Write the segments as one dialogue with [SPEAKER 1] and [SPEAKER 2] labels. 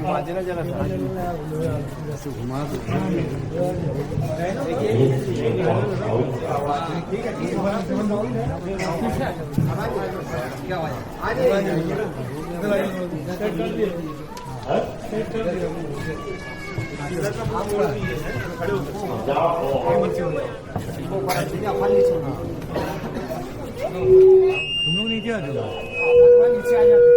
[SPEAKER 1] तुम लोग नीचे आ जाओ।
[SPEAKER 2] नीचे आ जाते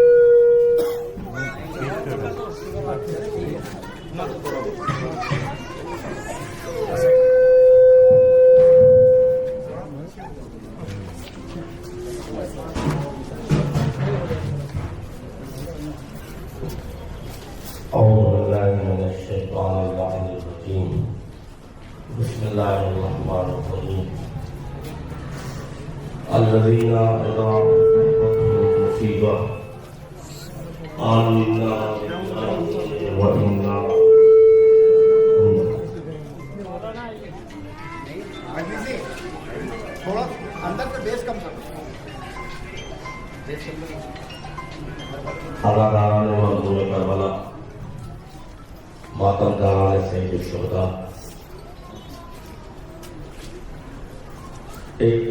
[SPEAKER 3] الذين إذا مصيبة آمنا وإنا
[SPEAKER 2] थोड़ा अंदर से बेस कम कर
[SPEAKER 3] अदाकारान मजदूर करबला मातम दारान सैयद शुहदा एक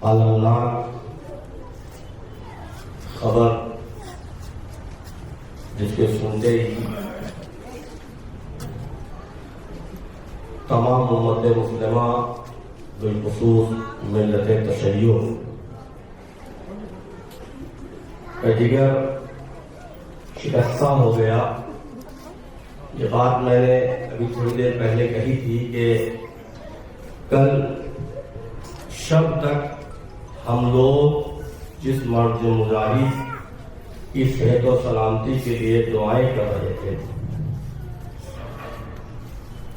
[SPEAKER 3] अलमनाक खबर जिसके सुनते ही तमाम उम्मत मुस्लिमा बिलखुसूस मिल्लत तशय्युह का जिगर शिकस्ता हो गया। ये बात मैंने अभी थोड़ी देर पहले कही थी कि कल शब तक हम लोग जिस मर्द मुजाहिद की सेहत और सलामती के लिए दुआएं कर रहे थे,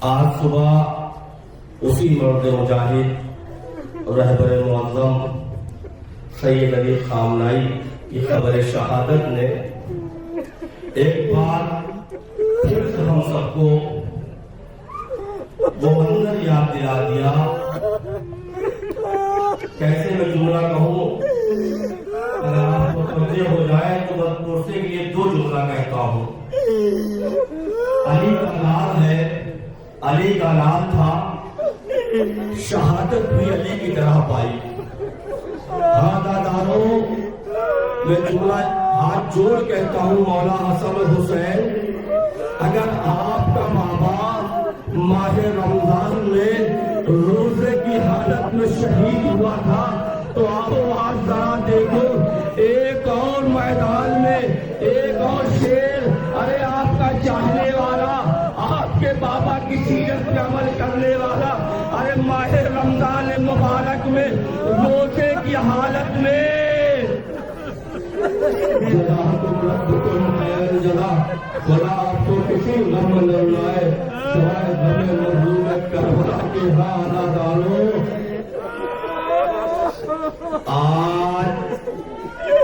[SPEAKER 3] आज सुबह उसी मर्द मुजाहिद रहबर मुअज़्ज़म सैयद अली खामनाई की खबर शहादत ने एक बार फिर से हम सबको वो मंजर याद दिला दिया। कैसे मैं जुमला कहूँ, अगर आपको तवज्जो हो जाए तो बस पुरसे के लिए दो जुमला कहता हूँ। अली का नाम है, अली का नाम था, शहादत भी अली की तरह पाई। हाँ दादारों, मैं जुमला हाथ जोड़ कहता हूँ, मौला हसन हुसैन, अगर आपका माँ बाप माह रमजान में रोजे की हालत में शहीद हुआ था तो आप आज जरा देखो, एक और मैदान में एक और शेर, अरे आपका चाहने वाला, आपके बाबा की सीरत पे अमल करने वाला, अरे माह रमजान मुबारक में रोजे की हालत में बोला आपको किसी गम न लाए सवाए गमे मजलूम करबला के हाना डालो। आज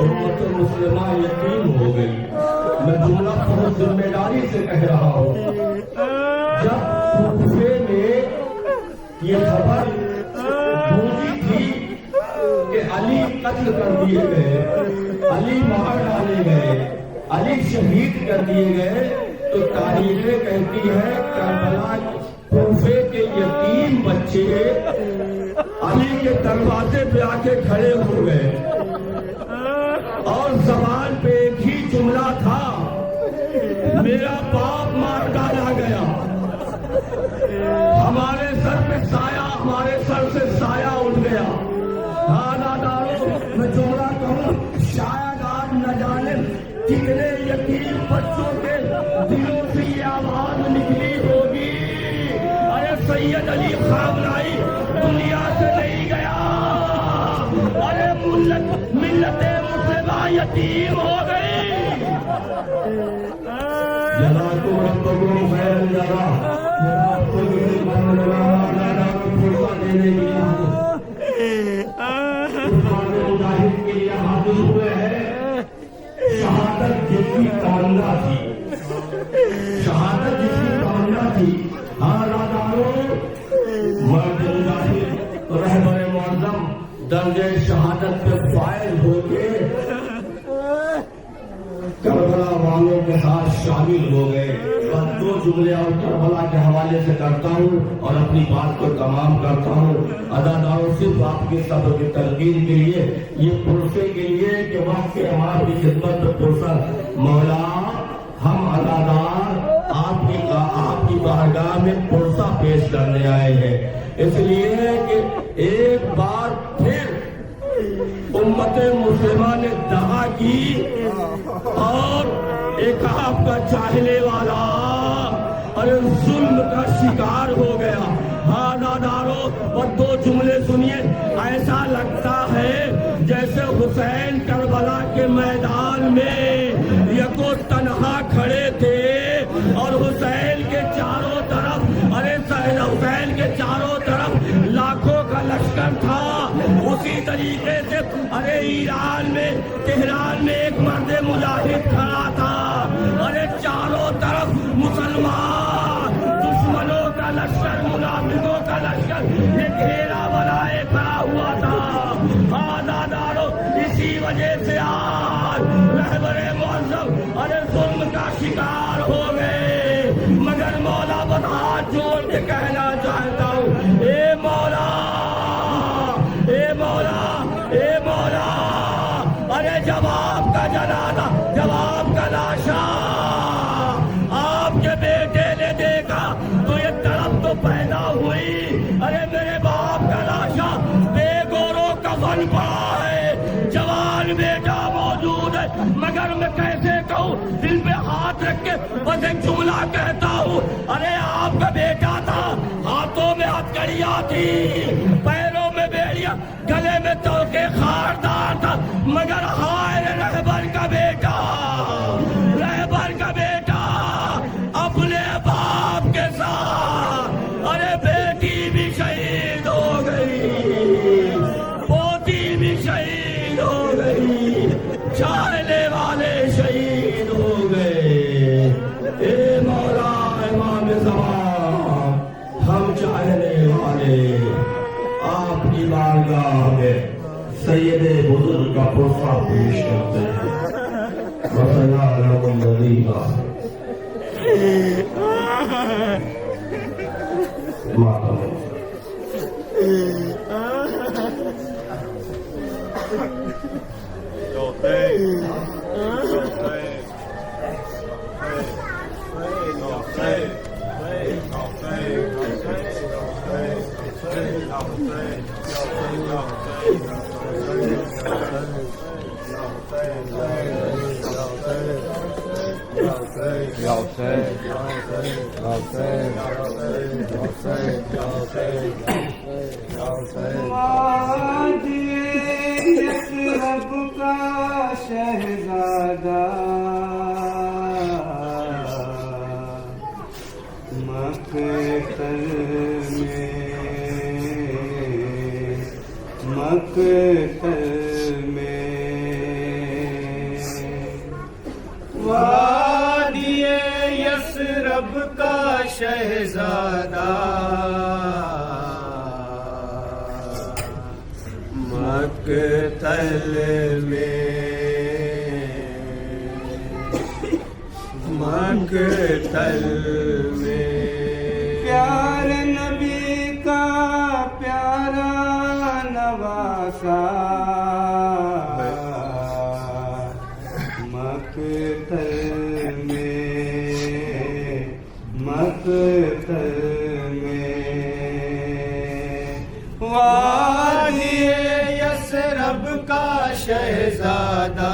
[SPEAKER 3] उम्मत मुस्लिमा यतीम हो गई। मैं जुमला बहुत जिम्मेदारी से कह रहा हूँ। जब कूफे में ये खबर गूंजी थी कि अली कत्ल कर दिए गए, अली मार डाले गए, अली शहीद कर दिए गए, तो तारीखें कहती है करबला कूफे के यतीम बच्चे अली के दरवाजे पे आके खड़े हो गए और जबान पे एक ही जुमला था, मेरा बाप मार डाला गया। हमारे सर पे साया, हमारे सर से साया उठ गया। हाँ नादारों, मैं जुमला कहूँ, शायद आज न जाने कितने यतीम बच्चों के दिलों से ये आवाज निकली होगी, अरे सैयद अली खामनाई दुनिया से नहीं गया, अरे मिल्लत मुस्लिमा यतीम हो गई। जज़ाकुम रब्बुकुम खैरन जज़ा, आपको देने की मुजाहिद के लिए हाजिर हुए हैं। शहादत जिसकी कामना थी, शहादत जिसकी कामना थी, हाँ राजाओं, मर्द मुजाहिद रहबर मुअज़्ज़म दर्जे शहादत पे फाइल होके करबला वालों के साथ शामिल हो गए। बस 2 जुमले और करबला के हवाले से करता हूँ और अपनी बात को तमाम करता हूँ। अदादारों सिर्फ आपके सब्र की तलकीन के लिए, ये पुरसे के लिए कि वक्त के अमार की खिदमत में पुरसा मौला हम अदादार आपकी बारगाह में पुरसा पेश करने आए हैं, इसलिए कि एक बार फिर उम्मते मुस्लिमा ने दगा की और एक आपका चाहने वाला अरे जुल्म का शिकार हो गया। हाँ नादारों, और 2 जुमले सुनिए। ऐसा लगता है जैसे हुसैन करबला के मैदान में यको तन्हा खड़े थे और हुसैन के चारों तरफ अरे हुसैन के चारों तरफ लाखों का लश्कर था। उसी तरीके से अरे ईरान में तेहरान में एक मर्द मुजाहिद खड़ा था। अरे चारों तरफ मुसलमान दुश्मनों का लश्कर, मुनाफिकों का लश्कर ये घेरा बनाए खड़ा हुआ था। आदादारों, इसी वजह से आज रहबरे मुअज़्ज़म अरे जुल्म का शिकार हो गए। मगर मौला बस हाथ जोड़ के कहना चाहता हूँ, ए मौला, ए मौला, ए मौला, अरे जब आपका जनाजा, जब आपका लाशा आपके बेटे ने देखा तो ये तड़प तो पैदा हुई। अरे मेरे बाप का लाशा बेगोरो कफन पड़ा है, जवान बेटा मौजूद है, मगर मैं कैसे कहूँ, दिल पे हाथ रख के बस एक जुमला कहता हूँ। अरे आपका बेटा था, हाथों में हथकड़ियाँ थी, पैरों में बेड़ियाँ, गले में तोके खारदार था, मगर हाय रहबर का बेटा, रहबर का बेटा अपने बाप के साथ अरे बेटी भी शहीद हो गई, पोती भी शहीद हो गई, चाहने वाले शहीद हो गए। ए मौला इमाम ज़मान, हम चाहने वाले आपकी बारगाह में सैयदे बुजुर्ग का पुरसा पेश करते हैं।
[SPEAKER 4] रब का शहजादा मक्तल में वादिए यसरब का शहजादा मक्तल में प्यार नबी का प्यारा नवासा मक्तल में वादिए यसरब का शहजादा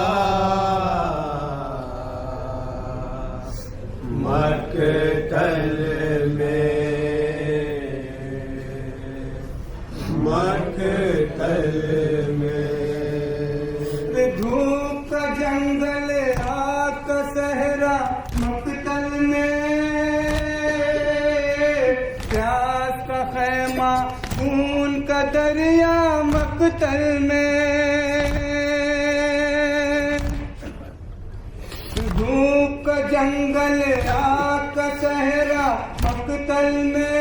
[SPEAKER 4] मक्तल में धूप का जंगल आग का सहरा मक्तल में प्यास का खैमा खून का दरिया मक्तल में धूप का जंगल आग का सहरा मक्तल में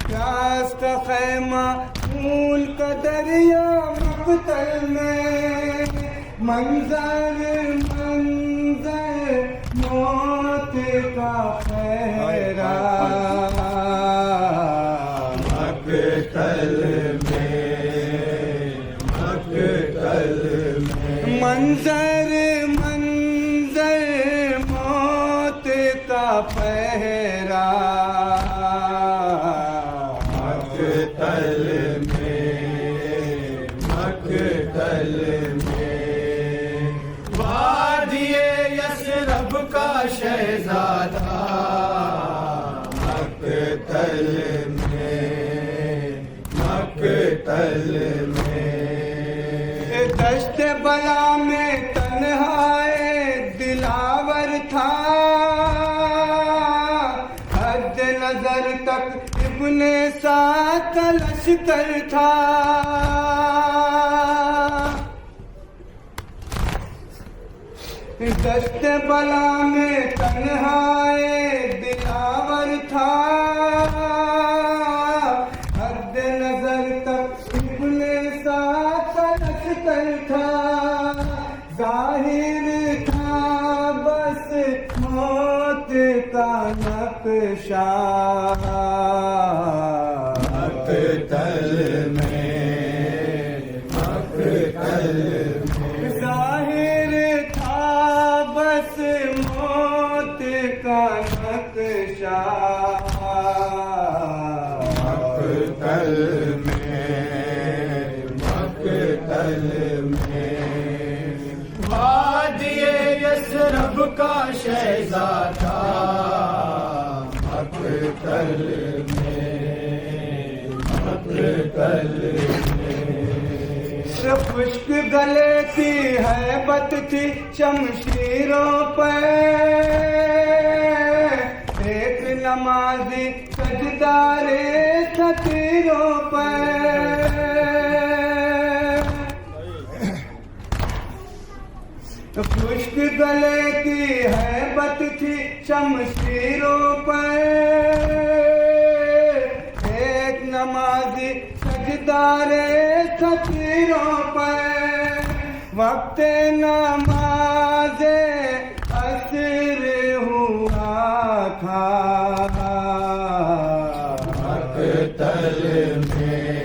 [SPEAKER 4] प्यास का खैमा खून का दरिया मक्तल में मंजर का पहरा
[SPEAKER 3] मक्तल में
[SPEAKER 4] मंजर मंजर मौत का पहरा
[SPEAKER 3] मक्तल में वादिए यसरब का शहजादा मक्तल में
[SPEAKER 4] दश्त बला में तन्हाए दिलावर था हद नजर तक इब्ने साथ लश्कर था दश्त बला में तन्हाए दिलावर था हद नजर तक इब्ने साथ लश्कर था जाहिर था बस मौत का नक्शा
[SPEAKER 3] मक्तल में
[SPEAKER 4] जाहिर था बस मौत का नक्शा
[SPEAKER 3] मक्तल में वादिए यसरब का शहजादा मक्तल में
[SPEAKER 4] खुश्क गले की हैबत थी शमशीरों पर एक नमाजी सजदारे फकीरों पर खुश्क गले की हैबत थी शमशीरों पर एक नमाजी सजदारे फकीरों पर वक्त नमाज़े असर हुआ था
[SPEAKER 3] मक्तल में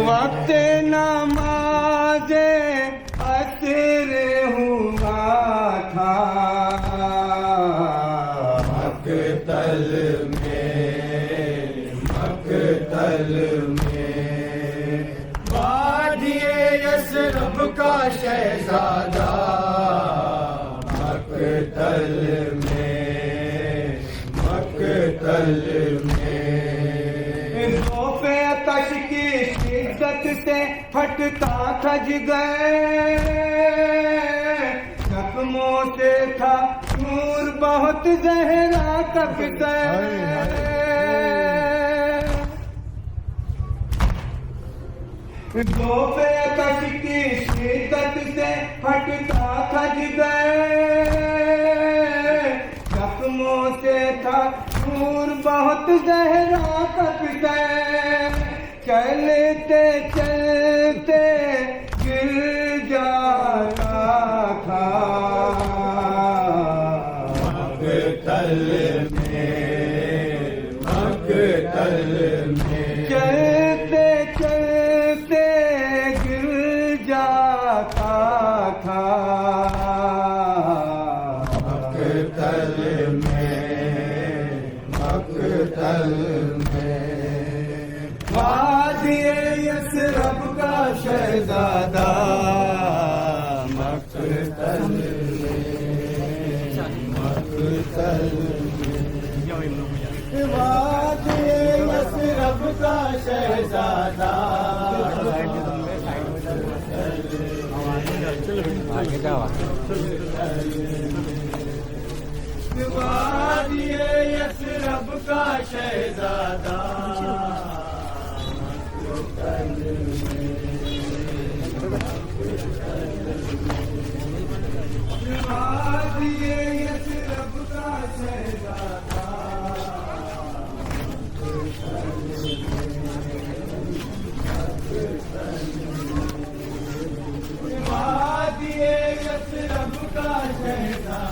[SPEAKER 4] वक्त नमाज़े असर हुआ था
[SPEAKER 3] मक्तल में वादिए यसरब का शहजादा मक्तल में
[SPEAKER 4] ज़ोफ़े आतश की शिद्दत से फटता था जिगर जख्मों से था नूर बहुत जहरा तपता ज़ोफ़े आतश की शिद्दत से फटता था जिगर जख्मों से था नूर बहुत जहरा तपता चलते चलते गिर जाता था
[SPEAKER 3] मक्तल में
[SPEAKER 4] चलते चलते गिर जाता था
[SPEAKER 3] मक्तल में
[SPEAKER 4] वादिए यसरब का शहजादा
[SPEAKER 3] मक्तल वादिए यसरब का शहजादा
[SPEAKER 1] आगे जाओ
[SPEAKER 3] वादिए यसरब का शहजादा वादिए यसरब का शहजादा वादिए यसरब का शहजादा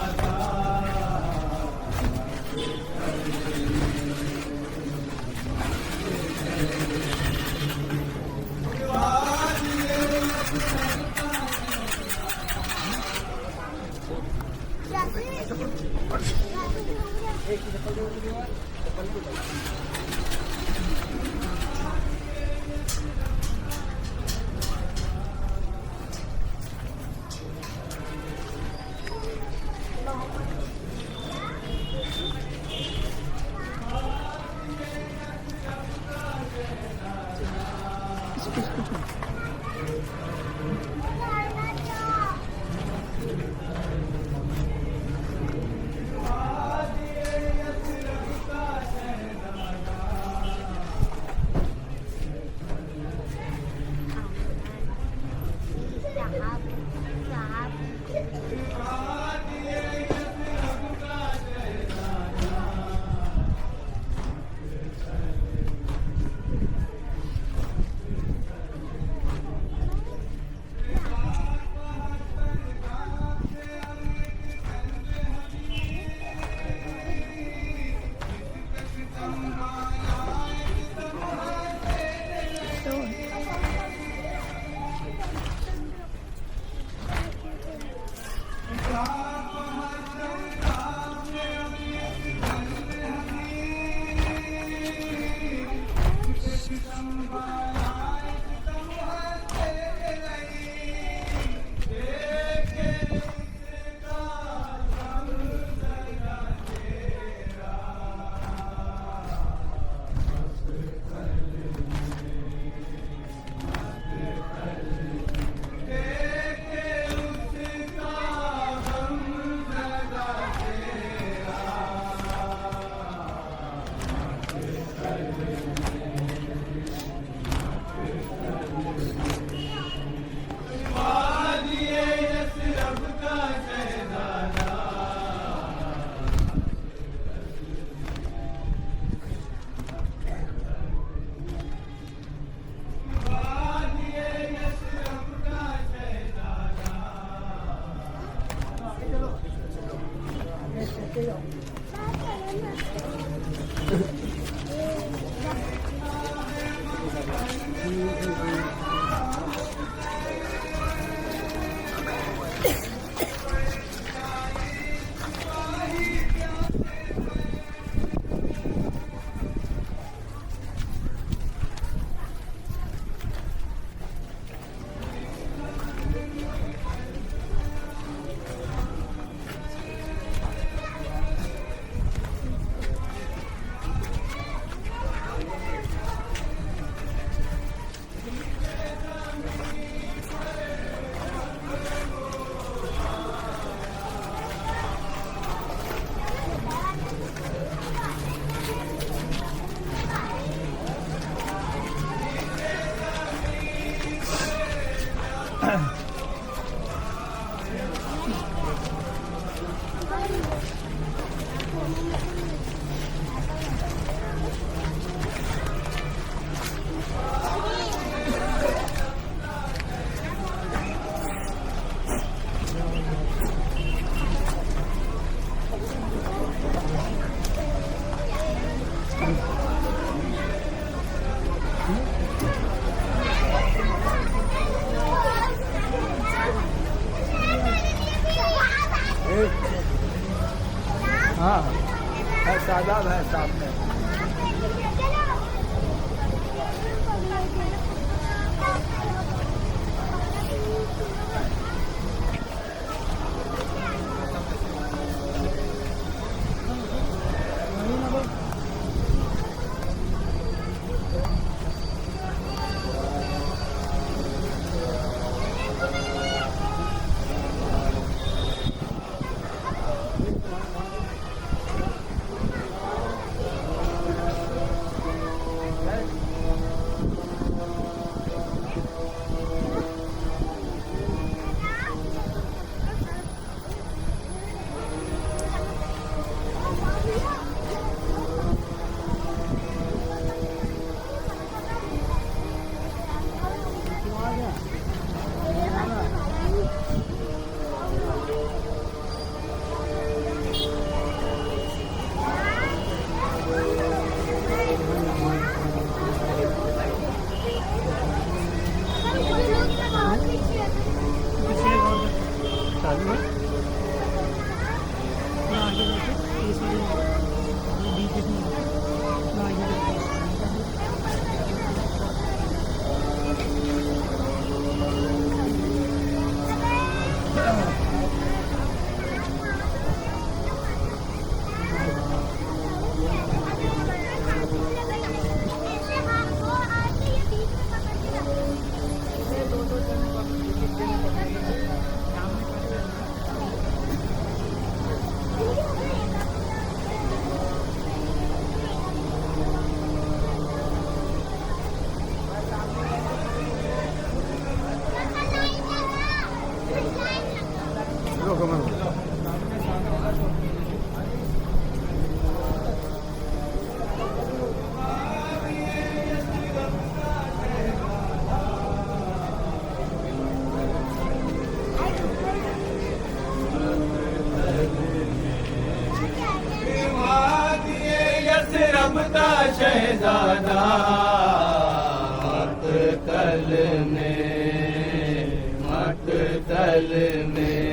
[SPEAKER 4] मकतल में, मकतल में।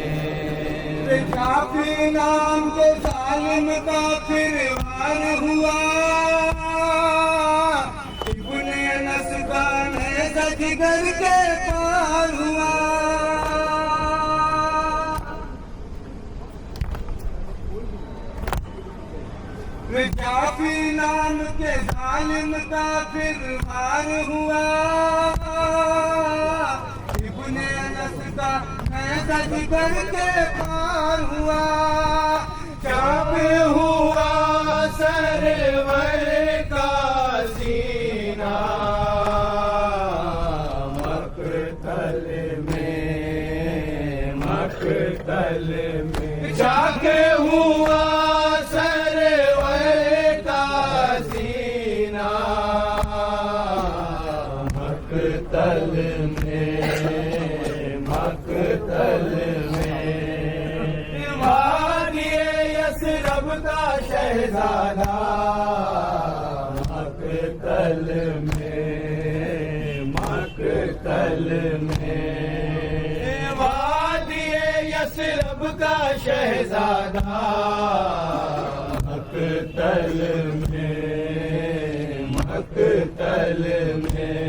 [SPEAKER 4] जाफी नाम के जालिम का फिर वार हुआ, इब्ने नस्बान सजगर के पार हुआ। जाफी नाम के जालिम का फिर वार हुआ, इब्ने नस्बा सजगर के पार हुआ। चाप हुआ सरवर का सीना, मकतल में, मकतल में। चाक हुआ सरवर का सीना, मकतल में, मकतल में। वादिए यसरब का शहजादा, मकतल में, मकतल में। वादिए यसरब का शहजादा, मकतल में, मकतल में।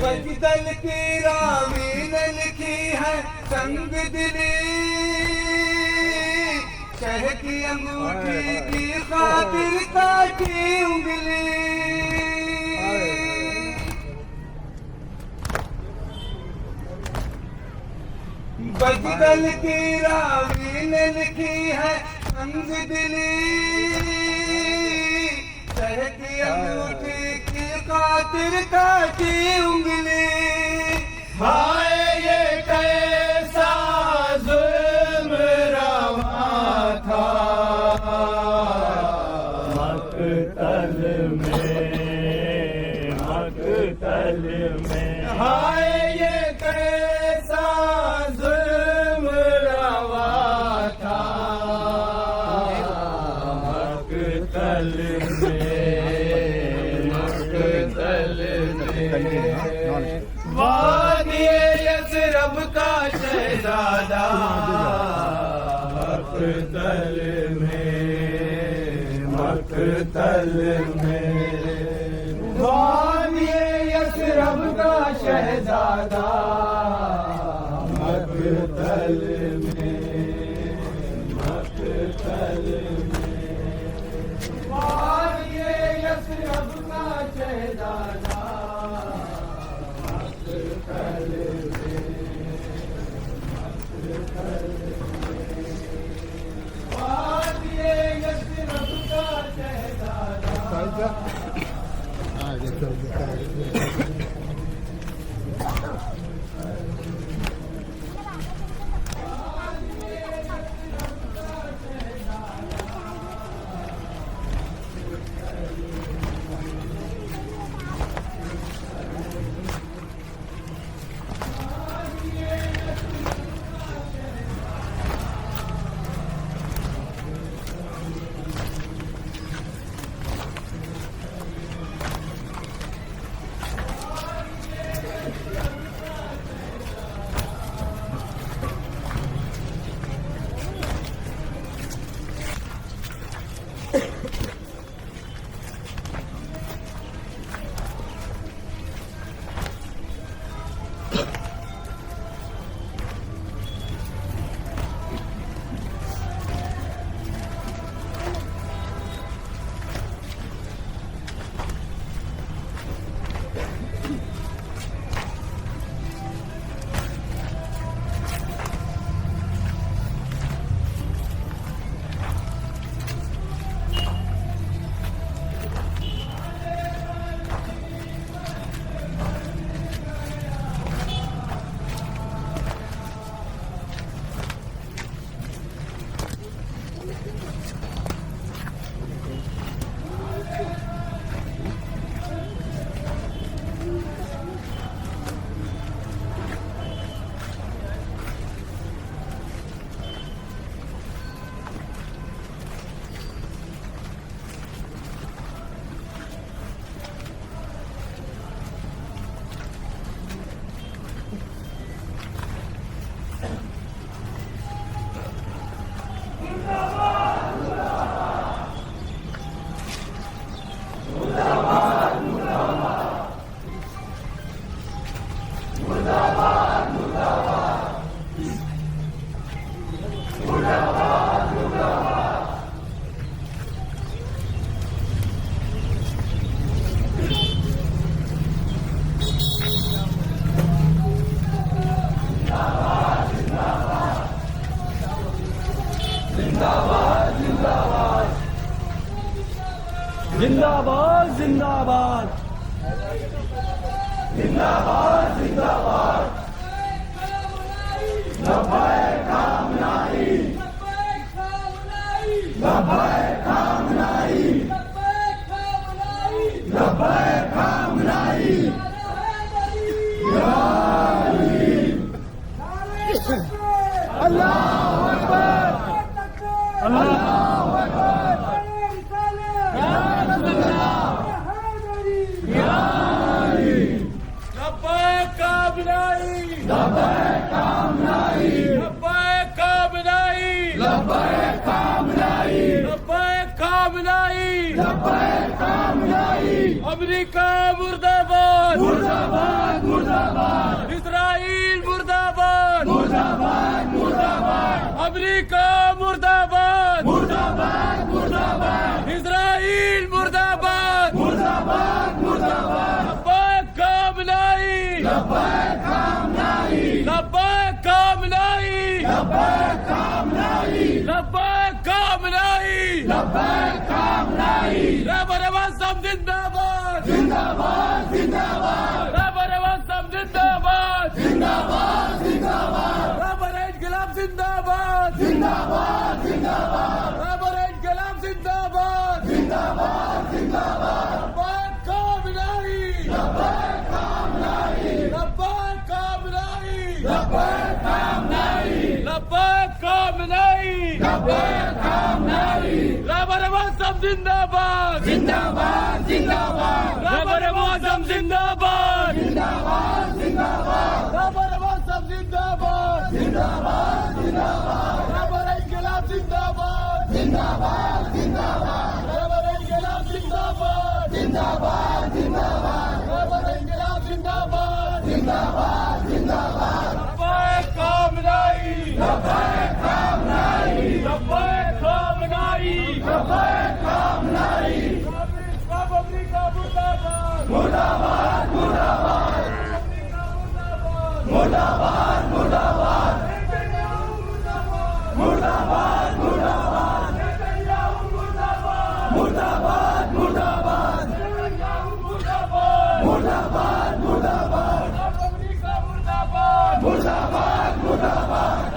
[SPEAKER 4] बजदल की रावी ने लिखी है संग दिली, शह की अंगूठी की खातिर काटी उंगली। बजदल की रावी ने लिखी है संग दिली, शह की अंगूठी की खातिर काटी उंगली। हाय ये कैसा जुल्म रवा था, मकतल में, मकतल में। हाय ये कैसा जुल्म रवा था, मकतल में, मकतल में। वादिए यसरब का शहजादा, मकतल में, मकतल में। वादिए यसरब का शहजादा, मकतल में, मकतल में। वादिए यसरब का शहजादा, मकतल में, मकतल में। वादिए यसरब का शहजादा।
[SPEAKER 3] जिंदाबाद जिंदाबाद लब्बैक कामनाई लब्बैक कामनाई लब्बैक कामनाई या अली अल्लाहू अकबर अल्लाहू अकबर या रसूलल्लाह या अली
[SPEAKER 1] लब्बैक कामनाई
[SPEAKER 3] लब्बैक कामनाई
[SPEAKER 1] लब्बैक कामनाई
[SPEAKER 3] लब्बैक कामनाई
[SPEAKER 1] लब्बैक कामनाई
[SPEAKER 3] लब्बैक कामनाई
[SPEAKER 1] अमेरिका मुर्दाबाद
[SPEAKER 3] मुर्दाबाद मुर्दाबाद
[SPEAKER 1] इस्राइल मुर्दाबाद
[SPEAKER 3] मुर्दाबाद मुर्दाबाद
[SPEAKER 1] अमेरिका मुर्दाबाद
[SPEAKER 3] मुर्दाबाद मुर्दाबाद
[SPEAKER 1] इस्राइल मुर्दाबाद
[SPEAKER 3] मुर्दाबाद मुर्दाबाद
[SPEAKER 1] लब्बैक कामनाई
[SPEAKER 3] लब्बैक कामनाई
[SPEAKER 1] लब्बैक कामनाई
[SPEAKER 3] लब्बैक कामनाई
[SPEAKER 1] लब्बैक कामनाई
[SPEAKER 3] लब्बैक कामनाई
[SPEAKER 1] रहबर आसम जिंदाबाद
[SPEAKER 3] जिंदाबाद जिंदाबाद
[SPEAKER 1] रहबर आसम जिंदाबाद
[SPEAKER 3] जिंदाबाद जिंदाबाद
[SPEAKER 1] रहबर इनकलाब जिंदाबाद
[SPEAKER 3] जिंदाबाद जिंदाबाद
[SPEAKER 1] रहबर इनकलाब जिंदाबाद
[SPEAKER 3] जिंदाबाद जिंदाबाद
[SPEAKER 1] लब्बैक कामनाई
[SPEAKER 3] लब्बैक कामनाई
[SPEAKER 1] लब्बैक कामनाई
[SPEAKER 3] लब्बैक कामनाई
[SPEAKER 1] लब्बैक कामनाई
[SPEAKER 3] लब्बैक कामनाई
[SPEAKER 1] रहबर आसम जिंदाबाद
[SPEAKER 3] जिंदाबाद जिंदाबाद
[SPEAKER 1] रहबर आसम जिंदाबाद
[SPEAKER 3] जिंदाबाद जिंदाबाद
[SPEAKER 1] रहबर आसम जिंदाबाद
[SPEAKER 3] जिंदाबाद जिंदाबाद
[SPEAKER 1] रहबर इनकलाब जिंदाबाद
[SPEAKER 3] जिंदाबाद जिंदाबाद
[SPEAKER 1] रहबर इनकलाब जिंदाबाद
[SPEAKER 3] जिंदाबाद जिंदाबाद
[SPEAKER 1] रहबर इनकलाब जिंदाबाद
[SPEAKER 3] जिंदाबाद जिंदाबाद
[SPEAKER 1] लब्बैक कामनाई
[SPEAKER 3] लब्बैक कामनाई
[SPEAKER 1] लब्बैक कामनाई
[SPEAKER 3] लब्बैक कामनाई
[SPEAKER 1] अमेरिका मुर्दाबाद
[SPEAKER 3] मुर्दाबाद मुर्दाबाद मुर्दाबाद मुर्दाबाद मुर्दाबाद मुर्दाबाद मुर्दाबाद मुर्दाबाद मुर्दाबाद मुर्दाबाद
[SPEAKER 1] अमेरिका मुर्दाबाद
[SPEAKER 3] मुर्दाबाद मुर्दाबाद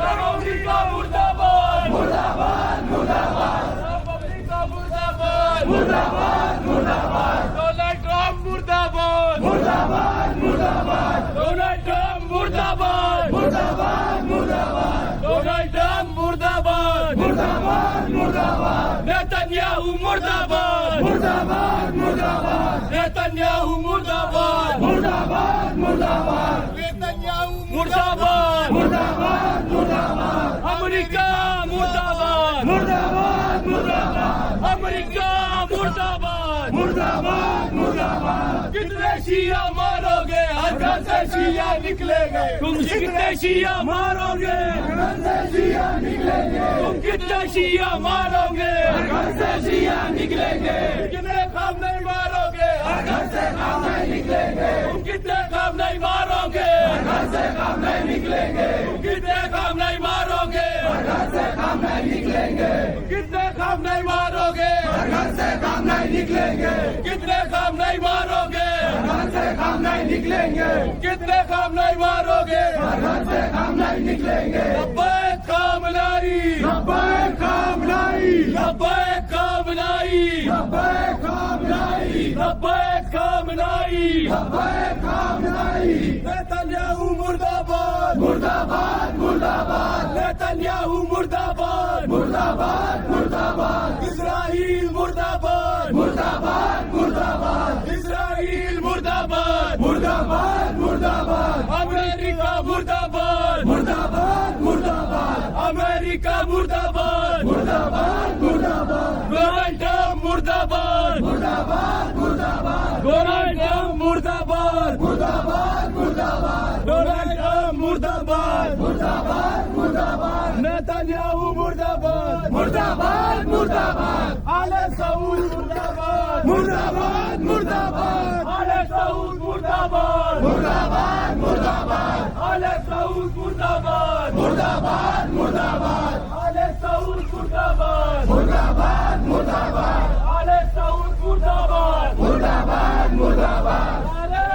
[SPEAKER 1] अमेरिका मुर्दाबाद
[SPEAKER 3] मुर्दाबाद मुर्दाबाद
[SPEAKER 1] अमेरिका मुर्दाबाद
[SPEAKER 3] मुर्दाबाद मुर्दाबाद
[SPEAKER 1] डोनाल्ड ट्रम्प मुर्दाबाद
[SPEAKER 3] मुर्दाबाद मुर्दाबाद
[SPEAKER 1] डोनाल्ड ट्रम्प मुर्दाबाद
[SPEAKER 3] मुर्दाबाद मुर्दाबाद
[SPEAKER 1] डोनाल्ड ट्रम्प मुर्दाबाद
[SPEAKER 3] मुर्दाबाद मुर्दाबाद
[SPEAKER 1] नेतन्याहू मुर्दाबाद
[SPEAKER 3] मुर्दाबाद मुर्दाबाद
[SPEAKER 1] नेतन्याहू मुर्दाबाद
[SPEAKER 3] मुर्दाबाद मुर्दाबाद
[SPEAKER 1] नेतन्याहू मुर्दाबाद
[SPEAKER 3] मुर्दाबाद मुर्दाबाद
[SPEAKER 1] अमेरिका मुर्दाबाद
[SPEAKER 3] मुर्दाबाद मुर्दाबाद
[SPEAKER 1] अमेरिका मुर्दाबाद
[SPEAKER 3] मुर्दाबाद मुर्दाबाद
[SPEAKER 1] कितने शिया मारोगे हर घर से शिया निकलेंगे तुम कितने शिया मारोगे
[SPEAKER 3] घर से शिया निकलेंगे
[SPEAKER 1] तुम कितने शिया मारोगे
[SPEAKER 3] घर से शिया निकलेंगे
[SPEAKER 1] कितने काम नहीं मारोगे
[SPEAKER 3] घर से काम नहीं निकलेंगे
[SPEAKER 1] तुम कितने काम नहीं मारोगे
[SPEAKER 3] घर से काम नहीं निकलेंगे
[SPEAKER 1] तुम कितने काम नहीं मारोगे
[SPEAKER 3] घर से काम नहीं निकलेंगे
[SPEAKER 1] कितने काम नहीं मारोगे
[SPEAKER 3] घर से काम नहीं निकलेंगे
[SPEAKER 1] कितने काम नहीं मारोगे
[SPEAKER 3] घर से काम नहीं निकलेंगे
[SPEAKER 1] कितने काम नहीं मारोगे
[SPEAKER 3] घर से काम नहीं निकलेंगे
[SPEAKER 1] लब्बैक कामनाई
[SPEAKER 3] लब्बैक कामनाई
[SPEAKER 1] लब्बैक कामनाई
[SPEAKER 3] लब्बैक कामनाई
[SPEAKER 1] लब्बैक कामनाई
[SPEAKER 3] लब्बैक कामनाई
[SPEAKER 1] नेतन्याहू मुर्दाबाद
[SPEAKER 3] मुर्दाबाद मुर्दाबाद
[SPEAKER 1] नेतन्याहू मुर्दाबाद
[SPEAKER 3] मुर्दाबाद मुर्दाबाद
[SPEAKER 1] इस्राइल मुर्दाबाद
[SPEAKER 3] मुर्दाबाद मुर्दाबाद
[SPEAKER 1] इस्राइल मुर्दाबाद
[SPEAKER 3] मुर्दाबाद मुर्दाबाद
[SPEAKER 1] अमेरिका मुर्दाबाद
[SPEAKER 3] मुर्दाबाद मुर्दाबाद
[SPEAKER 1] अमेरिका मुर्दाबाद
[SPEAKER 3] मुर्दाबाद मुर्दाबाद
[SPEAKER 1] डोनाल्ड ट्रम्प मुर्दाबाद
[SPEAKER 3] मुर्दाबाद मुर्दाबाद
[SPEAKER 1] डोनाल्ड ट्रम्प मुर्दाबाद
[SPEAKER 3] मुर्दाबाद मुर्दाबाद
[SPEAKER 1] डोनाल्ड ट्रम्प मुर्दाबाद
[SPEAKER 3] मुर्दाबाद मुर्दाबाद
[SPEAKER 1] नेतन्याहू मुर्दाबाद
[SPEAKER 3] मुर्दाबाद मुर्दाबाद
[SPEAKER 1] आले सऊद मुर्दाबाद
[SPEAKER 3] मुर्दाबाद मुर्दाबाद
[SPEAKER 1] आले सऊद मुर्दाबाद
[SPEAKER 3] मुर्दाबाद मुर्दाबाद
[SPEAKER 1] आले सऊद मुर्दाबाद
[SPEAKER 3] मुर्दाबाद मुर्दाबाद
[SPEAKER 1] आले सऊद मुर्दाबाद
[SPEAKER 3] मुर्दाबाद मुर्दाबाद
[SPEAKER 1] आले सऊद मुर्दाबाद
[SPEAKER 3] मुर्दाबाद मुर्दाबाद
[SPEAKER 1] आले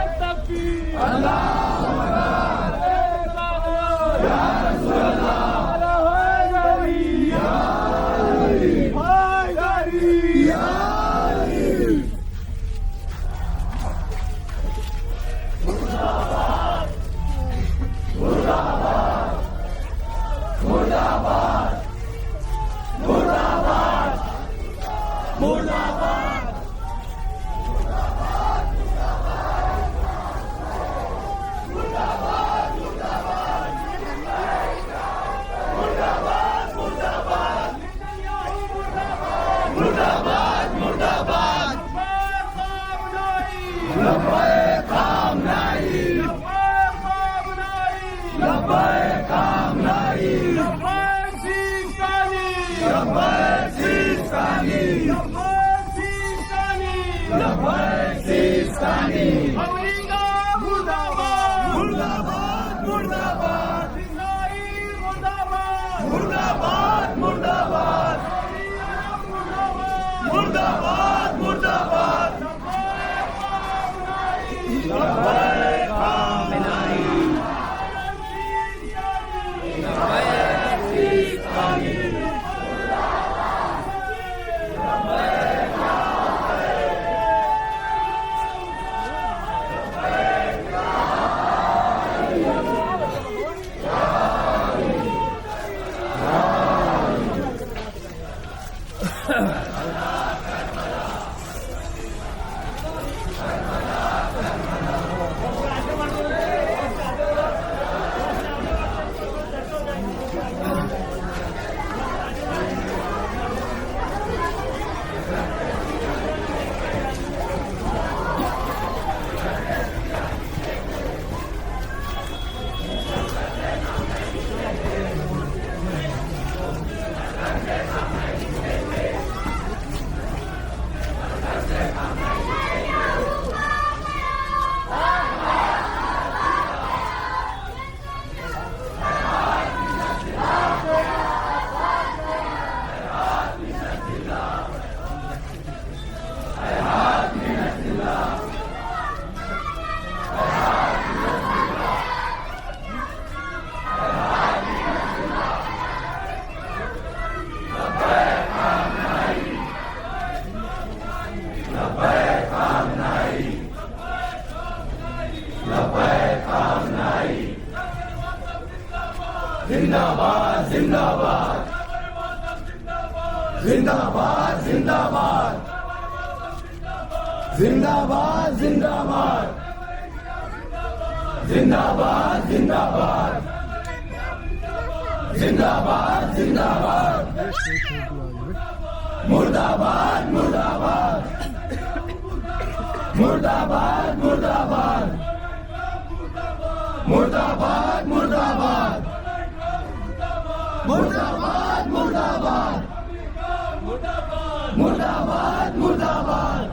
[SPEAKER 1] अमेरिका मुर्दाबाद मुर्दाबाद मुर्दाबाद इस्राइल मुर्दाबाद मुर्दाबाद मुर्दाबाद मुर्दाबाद मुर्दाबाद जिंदाबाद जिंदाबाद जिंदाबाद जिंदाबाद जिंदाबाद जिंदाबाद जिंदाबाद जिंदाबाद जिंदाबाद जिंदाबाद मुर्दाबाद मुर्दाबाद मुर्दाबाद मुर्दाबाद मुर्दाबाद मुर्दाबाद मुर्दाबाद मुर्दाबाद मुर्दाबाद मुर्दाबाद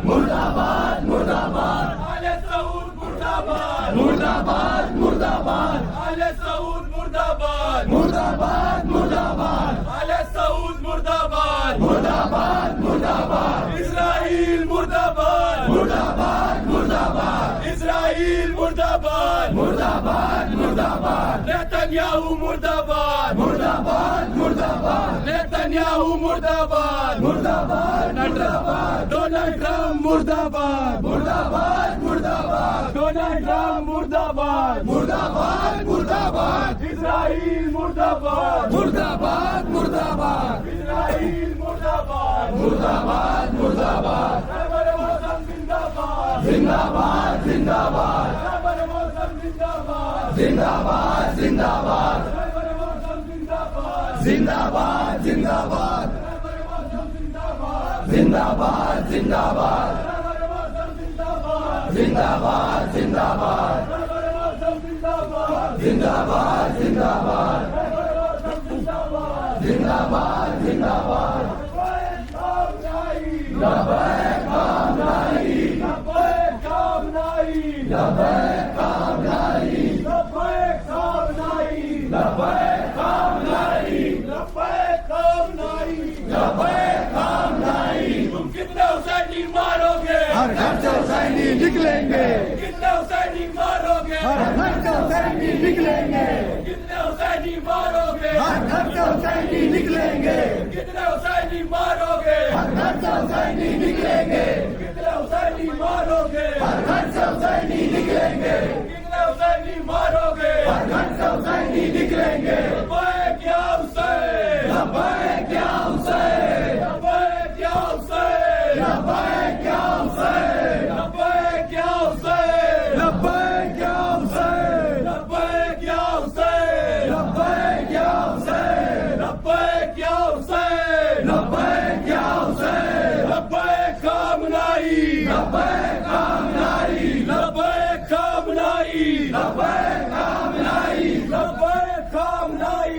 [SPEAKER 1] मुर्दाबाद मुर्दाबाद आले सऊद मुर्दाबाद मुर्दाबाद मुर्दाबाद आले सऊद मुर्दाबाद मुर्दाबाद मुर्दाबाद आले सऊद मुर्दाबाद मुर्दाबाद मुर्दाबाद इस्राइल मुर्दाबाद मुर्दाबाद मुर्दाबाद इस्राइल मुर्दाबाद मुर्दाबाद मुर्दाबाद नेतन्याहू मुर्दाबाद मुर्दाबाद मुर्दाबाद नेतन्याहू मुर्दाबाद मुर्दाबाद मुर्दाबाद डोनाल्ड ट्रम्प मुर्दाबाद मुर्दाबाद मुर्दाबाद डोनाल्ड ट्रम्प मुर्दाबाद मुर्दाबाद मुर्दाबाद इस्राइल मुर्दाबाद मुर्दाबाद मुर्दाबाद इस्राइल मुर्दाबाद मुर्दाबाद मुर्दाबाद जिंदाबाद जिंदाबाद जिंदाबाद जिंदाबाद जिंदाबाद जिंदाबाद जिंदाबाद जिंदाबाद जिंदाबाद जिंदाबाद जिंदाबाद जिंदाबाद जिंदाबाद जिंदाबाद तुम कितने हुसैनी मारोगे
[SPEAKER 2] हर घर से हुसैनी निकलेंगे
[SPEAKER 1] कितने हुसैनी मारोगे
[SPEAKER 2] हर घर से हुसैनी निकलेंगे
[SPEAKER 1] कितने हुसैनी मारोगे
[SPEAKER 2] हर घर से हुसैनी निकलेंगे
[SPEAKER 1] कितने हुसैनी मारोगे
[SPEAKER 2] हर घर से हुसैनी निकलेंगे
[SPEAKER 1] कितने हुसैनी मारोगे
[SPEAKER 2] हर घर से हुसैनी निकलेंगे
[SPEAKER 1] कितने हुसैनी मारोगे
[SPEAKER 2] हर घर से हुसैनी निकलेंगे
[SPEAKER 1] लब्बैक या हुसैन
[SPEAKER 2] लब्बैक या हुसैन
[SPEAKER 1] लब्बैक या हुसैन
[SPEAKER 2] लब्बैक या हुसैन
[SPEAKER 1] लब्बैक या हुसैन
[SPEAKER 2] लब्बैक या हुसैन
[SPEAKER 1] लब्बैक या हुसैन
[SPEAKER 2] लब्बैक या हुसैन
[SPEAKER 1] लब्बैक या हुसैन
[SPEAKER 2] लब्बैक या हुसैन
[SPEAKER 1] लब्बैक कामनाई
[SPEAKER 2] लब्बैक कामनाई
[SPEAKER 1] लब्बैक कामनाई
[SPEAKER 2] लब्बैक कामनाई
[SPEAKER 1] लब्बैक कामनाई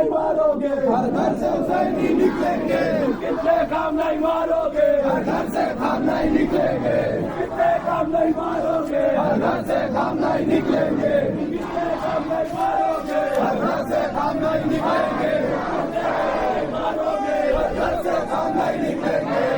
[SPEAKER 1] नहीं मारोगे,
[SPEAKER 2] हर घर से हुसैनी निकलेंगे,
[SPEAKER 1] कितने काम नहीं मारोगे,
[SPEAKER 2] हर घर से खाम नहीं निकलेंगे,
[SPEAKER 1] कितने काम नहीं मारोगे,
[SPEAKER 2] हर घर से खाम नहीं निकलेंगे,
[SPEAKER 1] कितने काम नहीं मारोगे,
[SPEAKER 2] हर घर से खाम नहीं निकलेंगे,
[SPEAKER 1] मारोगे,
[SPEAKER 2] हर घर से खाम नहीं निकलेंगे।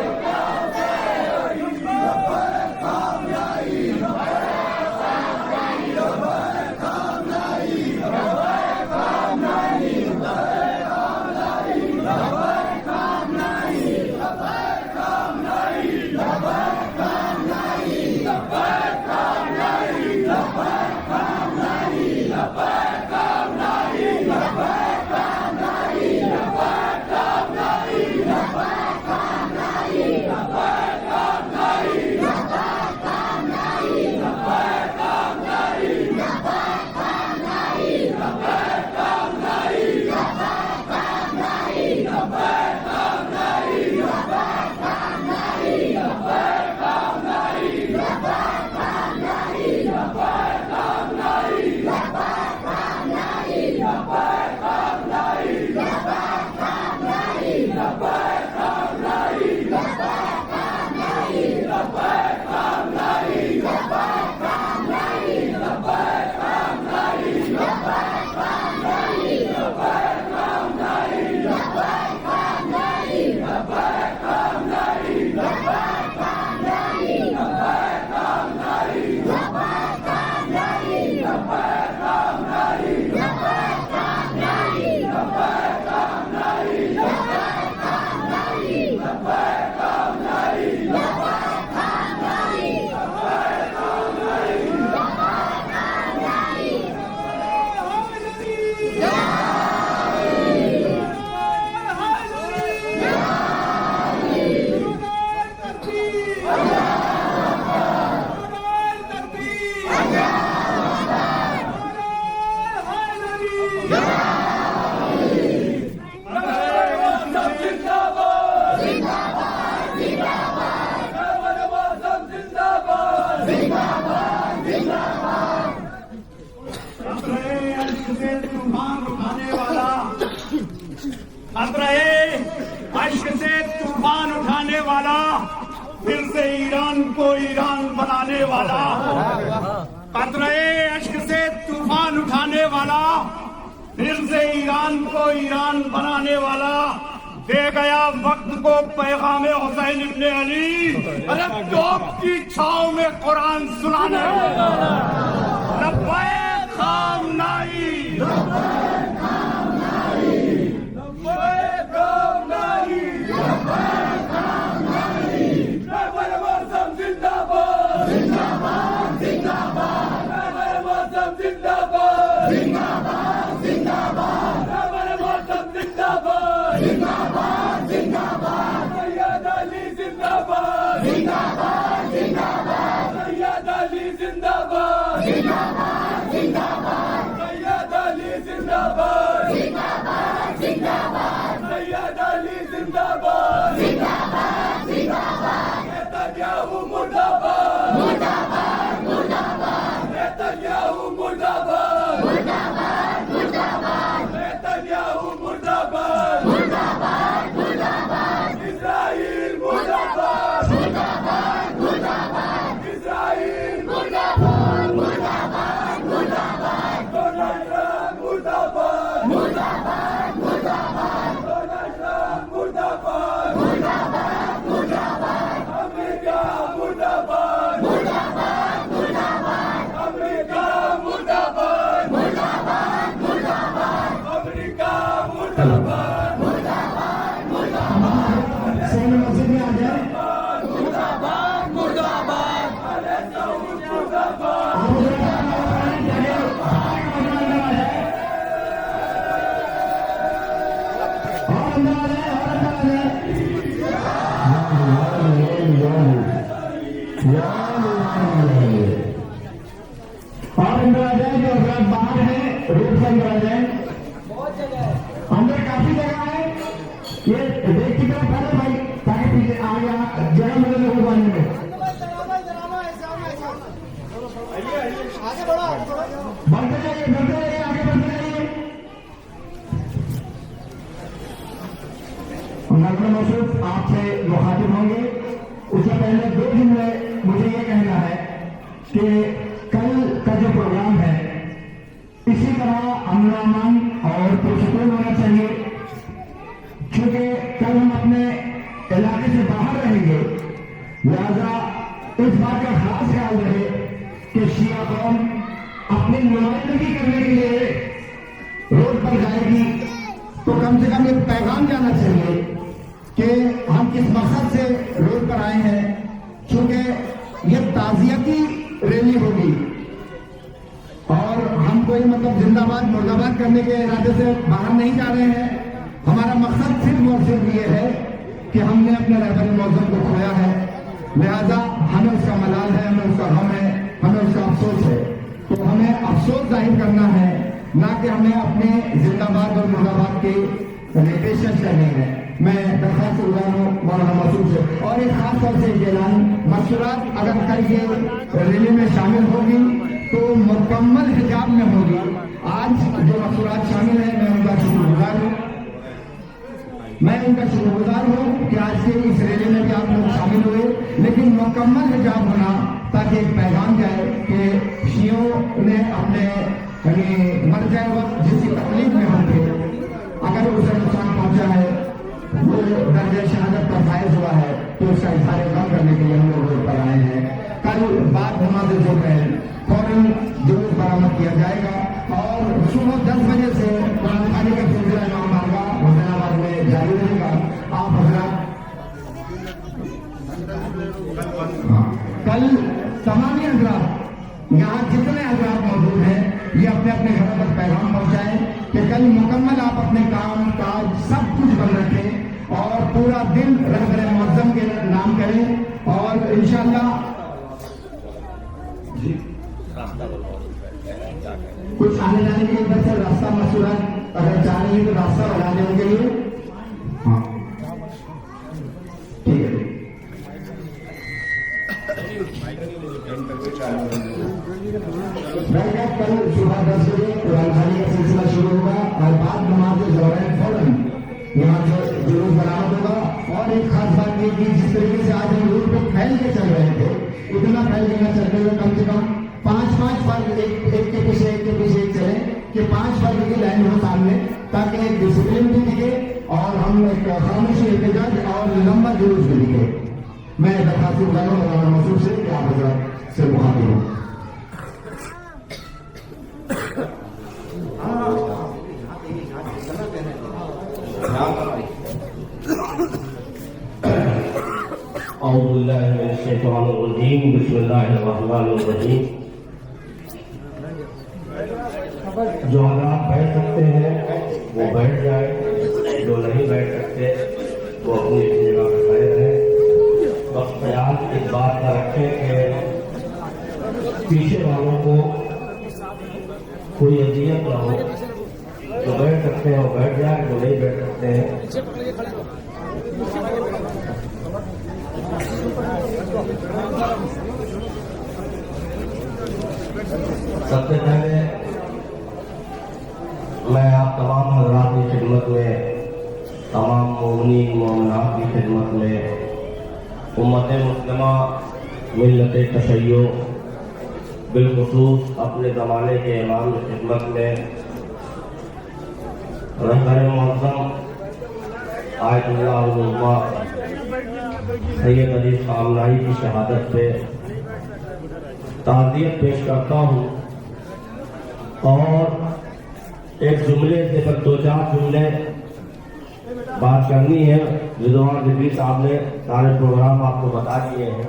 [SPEAKER 5] अश्क से तूफान उठाने वाला, फिर से ईरान को ईरान बनाने वाला, कतरे अश्क से तूफान उठाने वाला, फिर से ईरान को ईरान बनाने वाला, दे गया वक्त को पैगाम हुसैन इब्ने अली, अरे तोप की छाव में कुरान सुनाने वाला, लब्बैक खामनाई,
[SPEAKER 3] अंदर काफी जगह है, ये देख की तरफ है भाई, ताकि पीछे आ गया जगह मिले हो पाने में।
[SPEAKER 2] आगे बढ़ो,
[SPEAKER 3] बढ़ते जाइए, आगे बढ़ते जाइए।
[SPEAKER 2] कि कल का जो प्रोग्राम है इसी तरह अमन और पुरसकून होना चाहिए, क्योंकि कल हम अपने इलाके से बाहर रहेंगे, लिहाजा इस बात का खास ख्याल रहे कि शिया कौम अपनी नुमाइंदगी करने के लिए रोड पर जाएगी तो कम से कम एक पैगाम जाना चाहिए कि हम किस मकसद से रोड पर आए हैं, क्योंकि ये ताजियती रैली होगी और हम कोई मतलब जिंदाबाद मुर्दाबाद करने के इरादे से बाहर नहीं जा रहे हैं। हमारा मकसद सिर्फ और सिर्फ ये है कि हमने अपने रहबर मौजूद को खोया है, लिहाजा हमें उसका मलाल है, हमें उसका गम है, हमें उसका अफसोस है। तो हमें अफसोस जाहिर करना है, ना कि हमें अपने जिंदाबाद और मुर्दाबाद के पेशकश करनी है। मैं दरखास्त गुजार हूँ मौलाना मसूद से, और एक खास तौर से ऐलान मशरूरात अगर कल ये रैली में शामिल होगी तो मुकम्मल हिजाब में होगी। आज जो मशरूरात शामिल है मैं उनका शुक्रगुजार हूँ, कि आज के इस रैली में भी आप लोग शामिल हुए, लेकिन मुकम्मल हिजाब होना ताकि एक पैगाम जाए कि शियों ने अपने मर जाए वक्त जिसकी तकलीफ में होंगे, अगर उसे नुकसान पहुंचा है, वो दर्जे शहादत पर फायज हुआ है, तो उसका इज़हार गम करने के लिए हम लोग रोड पर आए हैं। कल बाद नमाज़ ज़ुहर फौरन जुलूस बरामद किया जाएगा और सुबह 10 बजे से कुरान खानी का सिलसिला इमाम बारगाह हुसैनाबाद में जारी रहेगा। आप हजरात कल तमाम हजरात यहाँ जितने हजरात मौजूद हैं ये अपने अपने घरों तक पैगाम पहुंचाएं कि कल मुकम्मल आप अपने काम काज सब कुछ बंद रखें और पूरा दिन रहबर मुअज्जम के नाम करें और इंशाअल्लाह कुछ आने जाने के लिए इधर से रास्ता मशहूर अगर चाह रही है तो रास्ता बना दें उनके लिए। हाँ ठीक है। कल सुबह 10 बजे कुरान खानी का सिलसिला शुरू होगा और बाद नमाज़ ज़ोहर फौरन यहाँ से जुलूस बरामद होगा। और एक खास बात ये कि जिस तरीके से आज हम रोड पे फैल के चल रहे थे, इतना फैल के न चलते हुए कम से कम 5-5 फर्द एक के पीछे एक चले कि 5 फर्द की लाइन हो सामने, ताकि एक डिसिप्लिन भी दिखे और हम एक खामोशी एहतजाज और लंबा जुलूस भी दिखे। मैं दरखास्त गुजार हूं मौलाना मसूद से कि आप हजरात से मुखातिब हूं।
[SPEAKER 3] बिस्मिल्लाहिर्रहमानिर्रहीम। जो हालात बैठ सकते हैं वो बैठ जाए, जो नहीं बैठ सकते वो अपनी जगह पर खड़े रहें। बस ख्याल इस बात का रखें कि पीछे वालों को कोई अजियत ना हो। जो बैठ सकते हैं वो बैठ जाए, जो नहीं बैठ सकते हैं सबसे पहले मैं आप तमाम हज़रात की खिदमत में, तमाम मोमिनीन मोमिनात की खिदमत में, उम्मत मुस्लिमा मिल्लत तशय्यो बिलखुसूस अपने ज़माने के इमाम की खिदमत में रहबर मुअज़्ज़म आयतुल्लाह उल-उज़्मा सैयद अली खामनाई की शहादत पे ताज़ियत पेश करता हूँ और एक जुमले से पर 2-4 जुमले बात करनी है। रिजवान रिजवी साहब ने सारे प्रोग्राम आपको बता दिए हैं।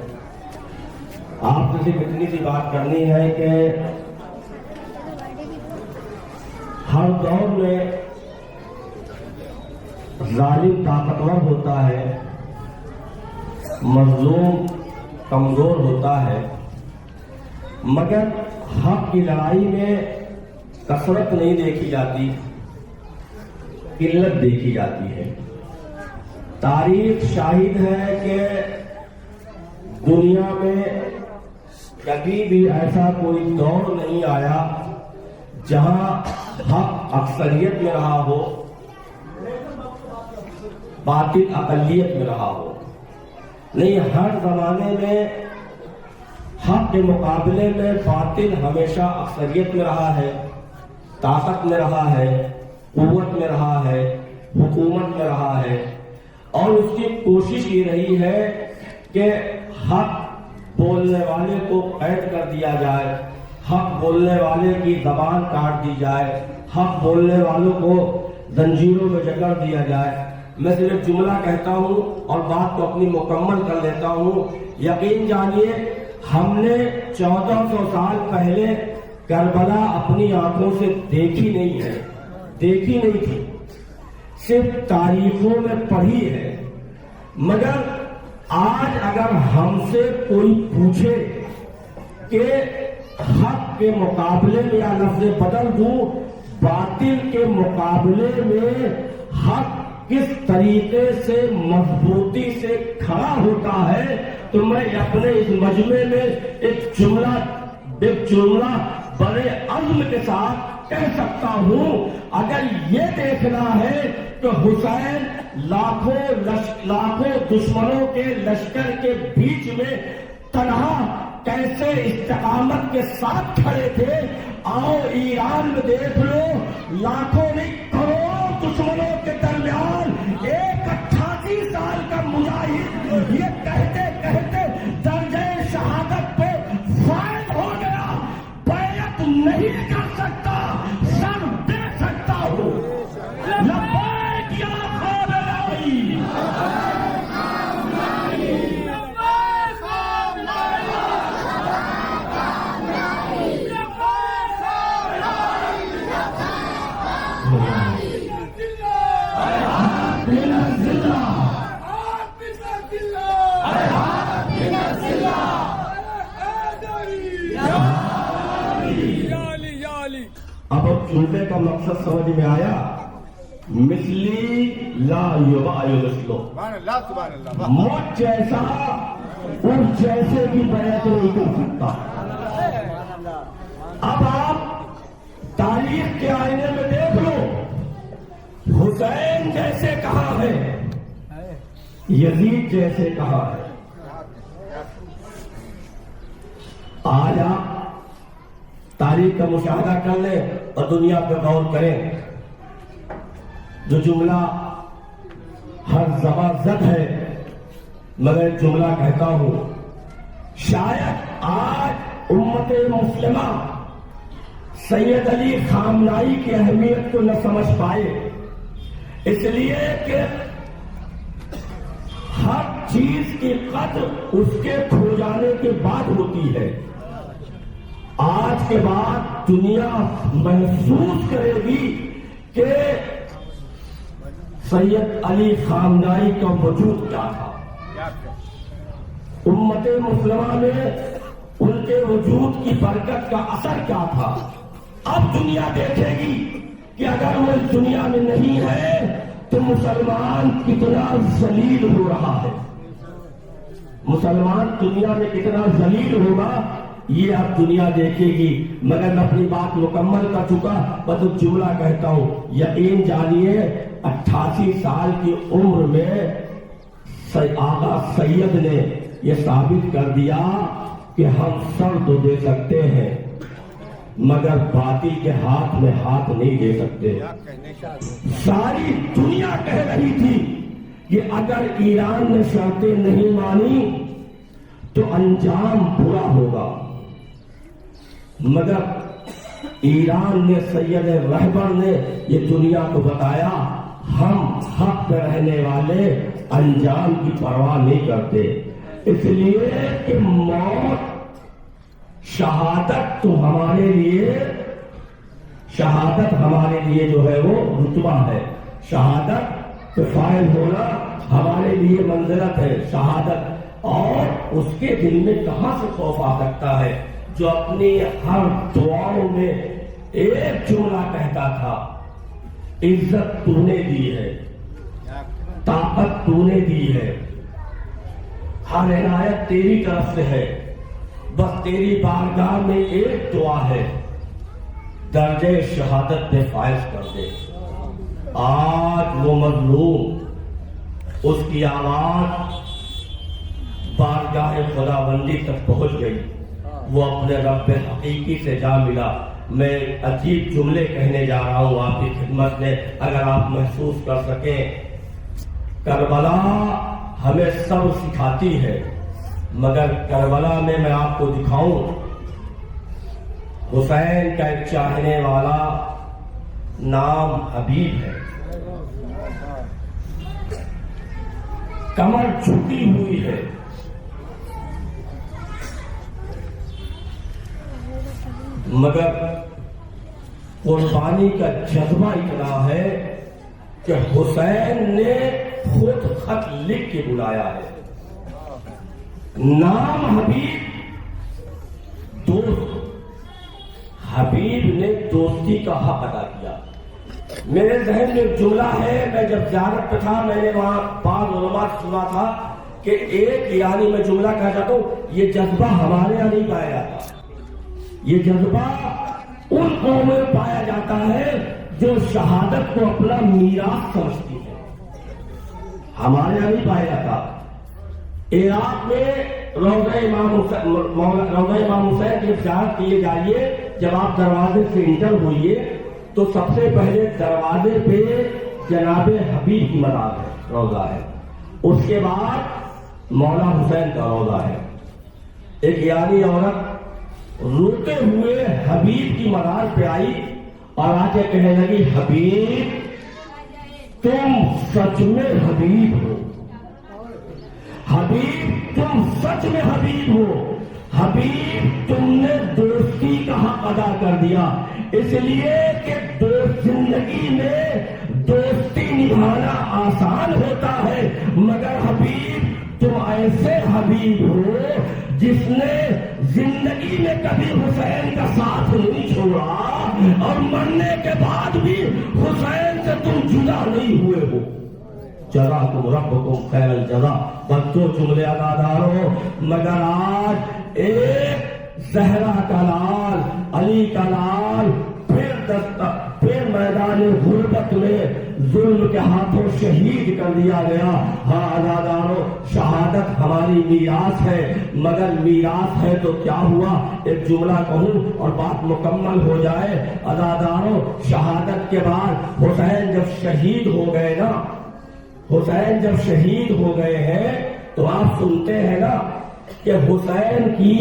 [SPEAKER 3] आपसे सिर्फ इतनी सी बात करनी है कि हर दौर में जालिम ताकतवर होता है, मजलूम कमजोर होता है, मगर हक की लड़ाई में कसरत नहीं देखी जाती, किल्लत देखी जाती है। तारीख शाहिद है कि दुनिया में कभी भी ऐसा कोई दौर नहीं आया जहां हक अक्सरियत में रहा हो, बातिल अकलियत में रहा हो। नहीं, हर जमाने में हक के मुकाबले में बातिल हमेशा अक्सरियत में रहा है, ताकत में रहा है, कुव्वत में रहा है, हुकूमत में रहा है, और उसकी कोशिश ये रही है कि हक बोलने वाले को कैद कर दिया जाए, हक बोलने वाले की जबान काट दी जाए, हक बोलने वालों को जंजीरों में जकड़ दिया जाए। मैं सिर्फ जुमला कहता हूँ और बात को अपनी मुकम्मल कर लेता हूँ। यकीन जानिए, हमने 1400 साल पहले करबला अपनी आंखों से देखी नहीं है, देखी नहीं थी, सिर्फ तारीखों में पढ़ी है। मगर आज अगर हमसे कोई पूछे कि हक के मुकाबले में, या लफ्ज़ बदल दूं, बातिल के मुकाबले में हक किस तरीके से मजबूती से खड़ा होता है, तो मैं अपने इस मजमे में एक जुमला बड़े अज़्म के साथ कह सकता हूं। अगर ये देखना है तो हुसैन लाखों दुश्मनों के लश्कर के बीच में तन्हा कैसे इस्तिकामत के साथ खड़े थे, आओ ईरान में देख लो, लाखों नहीं करोड़ों दुश्मनों के दरमियान एक 88 साल का मुजाहिद ये कहते कहते दर्जे शहादत पे फायद हो गया, बैयत नहीं कर सकता, सर दे सकता हूँ। लब्बैक या खौलाई, अब जुमले का मकसद समझ में आया। मिसली ला युबायुलस्लो, मौत जैसा उस जैसे भी बैत नहीं कर सकता। अब आप तारीख के आईने में देख लो, हुसैन जैसे कहा है, यजीद जैसे कहा है। आज आप तारीख का मुशाहदा कर ले और दुनिया पर गौर करें। जो जुमला हर जबाजद है, मगर जुमला कहता हूं, शायद आज उम्मत मुस्लिमा सैयद अली खामनाई की अहमियत को न समझ पाए, इसलिए कि हर चीज की कद्र उसके खो जाने के बाद होती है। आज के बाद दुनिया महसूस करेगी कि सैयद अली खामनाई का वजूद क्या था, उम्मत मुस्लिमा में उनके वजूद की बरकत का असर क्या था। अब दुनिया देखेगी कि अगर वो इस दुनिया में नहीं है तो मुसलमान कितना जलील हो रहा है, मुसलमान दुनिया में कितना जलील होगा, ये अब दुनिया देखेगी। मगर मैं अपनी बात मुकम्मल कर चुका, बस एक जुमला कहता हूं। यकीन जानिए, 88 साल की उम्र में आगा सैयद ने यह साबित कर दिया कि हम सर तो दे सकते हैं, मगर बातिल के हाथ में हाथ नहीं दे सकते। सारी दुनिया कह रही थी कि अगर ईरान ने शर्तें नहीं मानी तो अंजाम बुरा होगा, मगर ईरान ने, सैयद रहबर ने ये दुनिया को बताया, हम हक पे रहने वाले अंजाम की परवाह नहीं करते। इसलिए कि मौत, शहादत तो हमारे लिए, शहादत हमारे लिए जो है वो रुतबा है, शहादत पे फाइल होना हमारे लिए मंजिलत है, शहादत। और उसके दिल में कहां से खौफ आ सकता है जो अपनी हर दुआओं में एक जुमला कहता था, इज्जत तूने दी है, ताकत तूने दी है, हर इनायत तेरी तरफ से है, बस तेरी बारगाह में एक दुआ है, दर्जे शहादत पे फायज कर दे। आज वो मजलूम, उसकी आवाज बारगाह खुदाबंदी तक पहुंच गई। वो अपने रब हकीकी से जा मिला। मैं अजीब जुमले कहने जा रहा हूँ आपकी खिदमत में, अगर आप महसूस कर सकें। करबला हमें सब सिखाती है, मगर करबला में मैं आपको दिखाऊं, हुसैन का एक चाहने वाला नाम हबीब है। कमर झुकी हुई है, मगर कुर्बानी का जज्बा इतना है कि हुसैन ने खुद खत लिख के बुलाया है। नाम हबीब, दोस्त। हबीब ने दोस्ती का हक अदा किया। मेरे जहन में एक जुमला है, मैं जब ज़ियारत पे था मैंने वहां बाद उलमा सुना था कि एक यानी मैं जुमला कहा जाता हूं, ये जज्बा हमारे यहाँ नहीं पाया जाता। ये जज्बा उन कौमों में पाया जाता है जो शहादत को अपना मीरास समझती है, हमारे यहाँ नहीं पाया जाता। इराक में रौज़ा इमाम हुसैन की ज़ियारत किए जाइए, जब आप दरवाजे से इंटर होइए तो सबसे पहले दरवाजे पे जनाबे हबीब की मज़ार है, रौज़ा है। उसके बाद मौला हुसैन का रौज़ा है। एक यानी औरत रोते हुए हबीब की मज़ार पे आई और आके कहने लगी, हबीब तुम सच में हबीब हो, हबीब तुम सच में हबीब हो, हबीब तुमने दोस्ती का हक अदा कर दिया। इसलिए कि जिंदगी में दोस्ती निभाना आसान होता है, मगर हबीब तुम ऐसे हबीब हो जिसने जिंदगी में कभी हुसैन का साथ नहीं छोड़ा और मरने के बाद भी हुसैन से तुम जुदा नहीं हुए हो। जरा तुम रब्बुकुम खैरल जज़ा। बच्चों जुमले अदादारों, मगर आज एक ज़हरा का लाल, अली का लाल फिर मैदान गुर्बत में जुल्म के हाथों शहीद कर दिया गया। हाँ अदादारों, शहादत हमारी मीरास है, मगर मीरास है तो क्या हुआ, एक जुमला कहूं और बात मुकम्मल हो जाए। अदादारों, शहादत के बाद हुसैन जब शहीद हो गए ना, हुसैन जब शहीद हो गए हैं तो आप सुनते हैं ना कि हुसैन की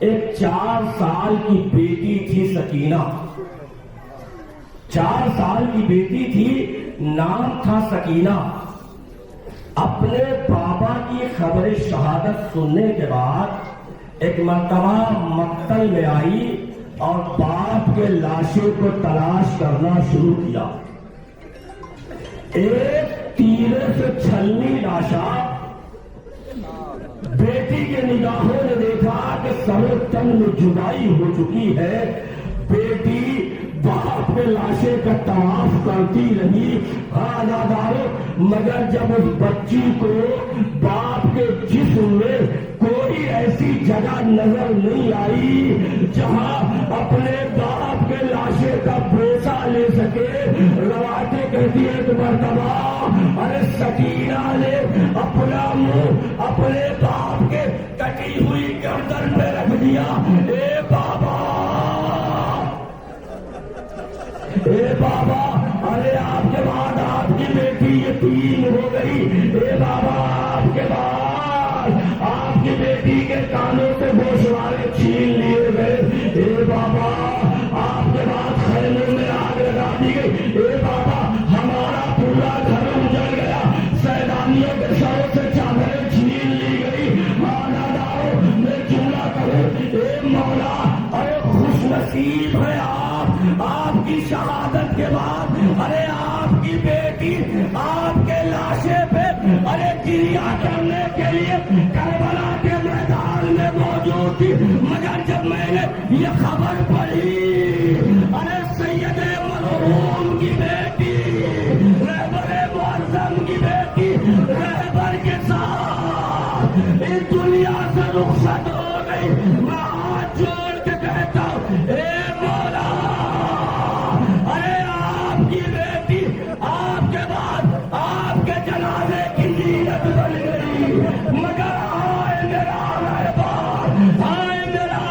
[SPEAKER 3] एक 4 साल की बेटी थी सकीना, 4 साल की बेटी थी, नाम था सकीना। अपने बाबा की खबर शहादत सुनने के बाद एक मर्तबा मक्तल में आई और बाप के लाशों को तलाश करना शुरू किया। एक तीरे से छलनी लाशा, बेटी के निगाहों ने देखा कि सरो तन में जुदाई हो चुकी है। बेटी बाप के लाशे का तवाफ करती रही। हाँ दादारो, मगर जब उस बच्ची को बाप के जिस्म में कोई ऐसी जगह नजर नहीं आई जहां अपने बाप के लाशे का बोसा ले सके, रवाते कहती है तो मर्तबा अरे सकीना ने अपना मुंह अपने बाप के कटी हुई गर्दन में रख दिया। ए बाबा, ए बाबा, अरे आपके बाद आपकी बेटी यतीम हो गई। ए बाबा, आपके बाद आपकी बेटी के कानों से गोशवारे छीन लिए गए। ए बाबा, आपके बाद खैमों में आग लगा दी गई। ए बाबा, हमारा पूरा घर उजड़ गया, सैलानियों के सरों से चादरें छीन ली गई। माना दाओ, मैं जुमला करूं, ए मौला, अरे खुशनसीब है आपकी शहादत के बाद, अरे आपकी बेटी आपके लाशे पे अरे गिरिया करने के लिए करबला के मैदान में मौजूद थी। मगर जब मैंने ये खबर पढ़ी, अरे सैयद मरहूम की बेटी, रहबर मुअज़्ज़म की बेटी रहबर के साथ इस दुनिया से रुखसत हो गई, मैं हाथ जोड़ के कहता हूं, ए मौला, अरे आपकी बेटी आपके बाद आपके जनाजे की नीयत बन गई। मगर हाय मेरा रहबर, हाय मेरा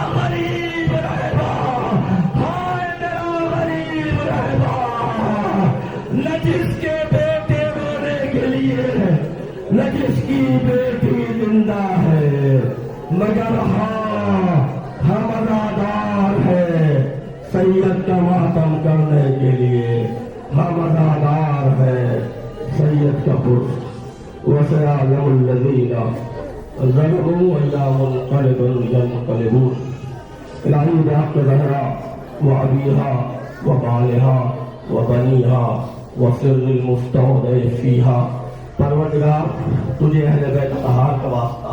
[SPEAKER 3] बेटी जिंदा है मगर हाँ हम अज़ादार है सैयद का मातम करने के लिए हम अज़ादार है सैयद का पुरुष वसयालमुल्लज़ीना ज़लमू अय्यामुल यनक़लिबून इलाही बिहक़ ज़हरा व अबीहा व बालिहा व बनीहा व सिर्रिल मुस्तौदअ फीहा। परवरदिगार तुझे अहले बैत अतहार का वास्ता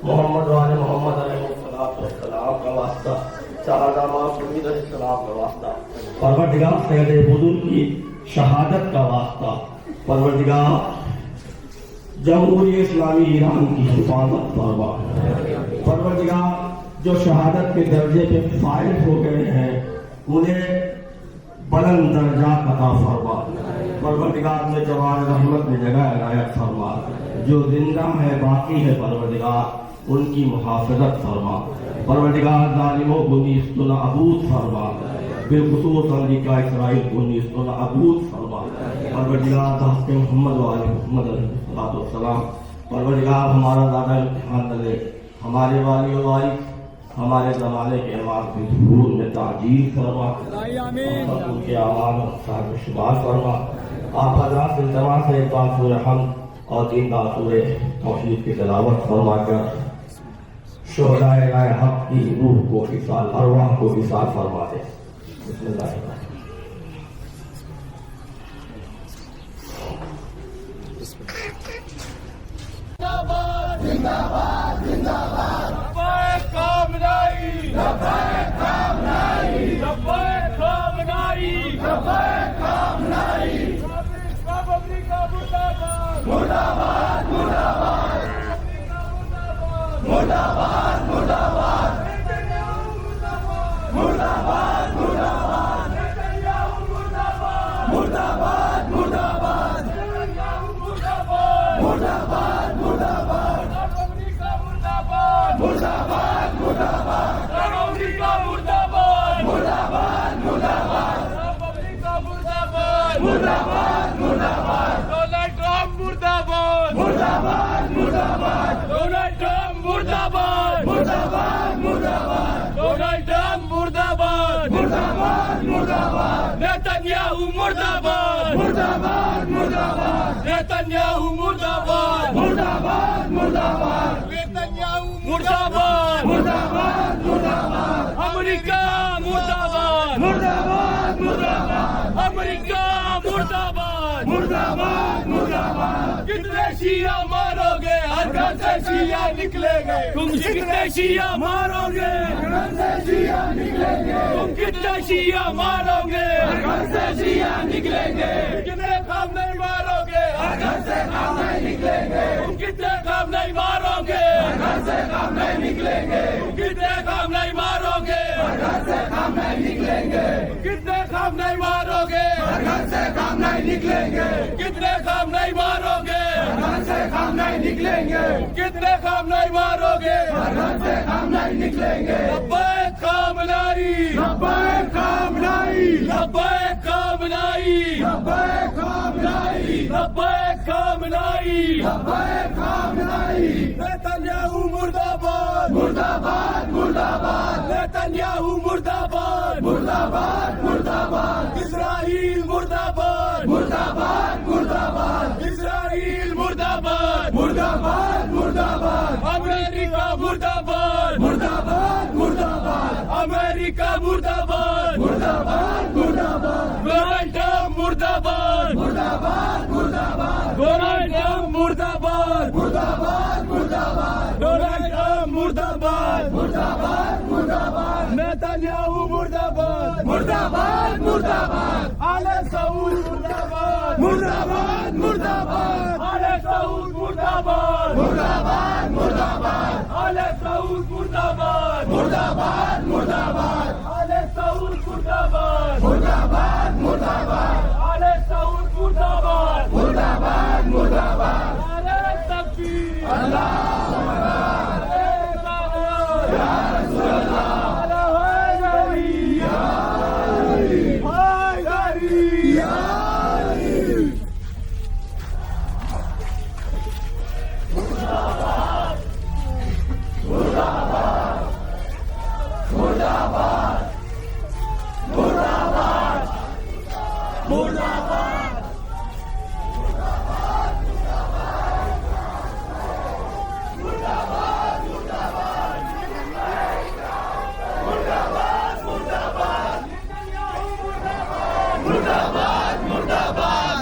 [SPEAKER 3] मोहम्मद वाले मोहम्मद अलैहिस्सलाम का वास्ता शहादा मासूद अलैहिस्सलाम का वास्ता परवरदिगार सैयद बुज़ुर्ग की शहादत का वास्ता परवरदिगार जमहूरियत इस्लामी ईरान की हिफाजत फरमा। परवरदिगार जो शहादत के दर्जे पे फाइज हो गए हैं उन्हें बुलंद दर्जा अता फरमा। परवरदिगार में जवान रहमत में जगह इनायत फरमा। जो जिंदा है बाकी है परवरदिगार उनकी मुहाफ़िज़त फरमा। परवरदिगार ज़ालिमों को नीस्तुन अबूद फरमा। बिलखुसूस अमेरिका इसराइल को नीस्तुन अबूद फरमा। परवरदिगार हक़ मोहम्मद वाले मोहम्मद अलैहिस्सलाम परवरदिगार हमारा ज़्यादा इम्तिहान न ले। हमारे वाली वारिस हमारे ज़माने के इमाम की ज़हूर में ताजील फरमा। उनके आवाम और शुबार फरमा। आप हज़रात से इल्तिमा से एक बार सूरह हम्द और 3 बार सूरह तौहीद की तिलावत फरमा कर शुहदाए राय हक़ की रूह को इसाल अरवाह को इसाल फरमा दे। बिस्मिल्लाह।
[SPEAKER 1] जिंदाबाद जिंदाबाद लब्बैक कामनाई लब्बैक कामनाई लब्बैक कामनाई लब्बैक कामनाई अमेरिका मुर्दाबाद मुर्दाबाद मुर्दाबाद मुर्दाबाद मुर्दाबाद मुर्दाबाद मुर्दाबाद मुर्दाबाद मुर्दाबाद मुर्दाबाद मुर्दाबाद मुर्दाबाद अमेरिका मुर्दाबाद मुर्दाबाद मुर्दाबाद अमेरिका मुर्दाबाद मुर्दाबाद मुर्दाबाद डोनाल्ड ट्रम्प मुर्दाबाद मुर्दाबाद मुर्दाबाद डोनाल्ड ट्रम्प मुर्दाबाद मुर्दाबाद मुर्दाबाद डोनाल्ड ट्रम्प मुर्दाबाद मुर्दाबाद मुर्दाबाद नेतन्याहू मुर्दाबाद मुर्दाबाद मुर्दाबाद नेतन्याहू मुर्दाबाद मुर्दाबाद मुर्दाबाद नेतन्याहू मुर्दाबाद मुर्दाबाद मुर्दाबाद अमेरिका मुर्दाबाद मुर्दाबाद मुर्दाबाद अमेरिका मुर्दाबाद मुर्दाबाद मुर्दाबाद कितने शिया मारोगे हर घर से शिया निकलेंगे तुम कितने शिया मारोगे हर घर से शिया निकलेंगे तुम कितने शिया मारोगे हर घर से शिया निकलेंगे कितने काम नहीं मारोगे हर घर से काम नहीं निकलेंगे तुम कितने काम नहीं मारोगे हर घर से काम नहीं निकलेंगे कितने काम नहीं मारोगे हर घर से काम नहीं निकलेंगे कितने काम नहीं मारोगे हर घर से काम नहीं निकलेंगे कितने काम नहीं मारोगे हर घर से काम नहीं निकलेंगे कितने काम नहीं मारोगे हर घर से काम नहीं निकलेंगे लब्बैक कामनाई लब्बैक कामनाई लब्बैक कामनाई लब्बैक कामनाई लब्बैक कामनाई लब्बैक कामनाई नेतन्याहू मुर्दाबाद मुर्दाबाद मुर्दाबाद नेतन्याहू मुर्दाबाद मुर्दाबाद मुर्दाबाद इस्राईल मुर्दाबाद मुर्दाबाद मुर्दाबाद इस्राईल मुर्दाबाद मुर्दाबाद मुर्दाबाद अमेरिका मुर्दाबाद मुर्दाबाद मुर्दाबाद अमेरिका मुर्दाबाद मुर्दाबाद मुर्दाबाद डोनाल्ड ट्रम्प मुर्दाबाद मुर्दाबाद मुर्दाबाद डोनाल्ड ट्रम्प मुर्दाबाद मुर्दाबाद मुर्दाबाद डोनाल्ड ट्रम्प मुर्दाबाद मुर्दाबाद मुर्दाबाद नेतन्याहू मुर्दाबाद मुर्दाबाद मुर्दाबाद आले सऊद मुर्दाबाद मुर्दाबाद मुर्दाबाद आले सऊद मुर्दाबाद मुर्दाबाद मुर्दाबाद आले सऊद मुर्दाबाद मुर्दाबाद मुर्दाबाद आले सऊद मुर्दाबाद मुर्दाबाद मुर्दाबाद आले सऊद मुर्दाबाद मुर्दाबाद मुर्दाबाद आले तकबीर अल्लाह अमेरिका मुर्दाबाद मुर्दाबाद मुर्दाबाद इस्राइल मुर्दाबाद मुर्दाबाद मुर्दाबाद मुर्दाबाद मुर्दाबाद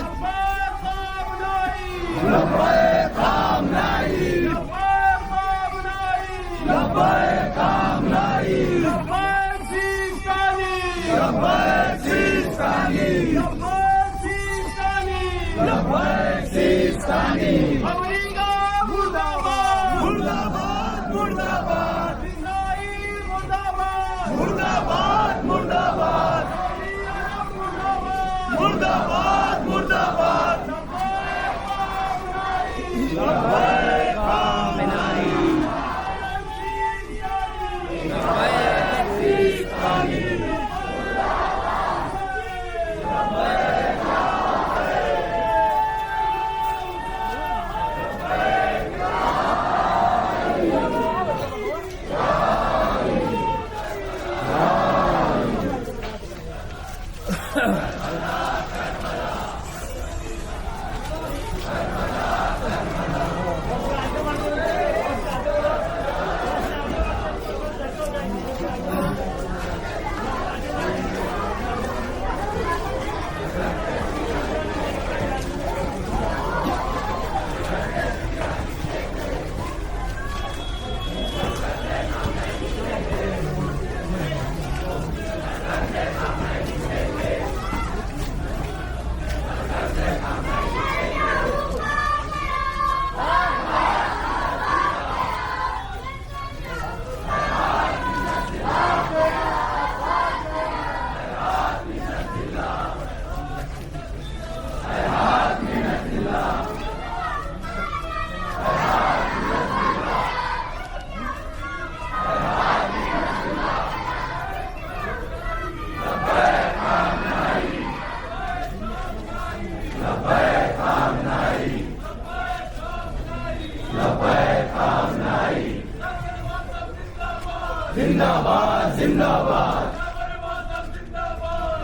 [SPEAKER 3] जिंदाबाद जिंदाबाद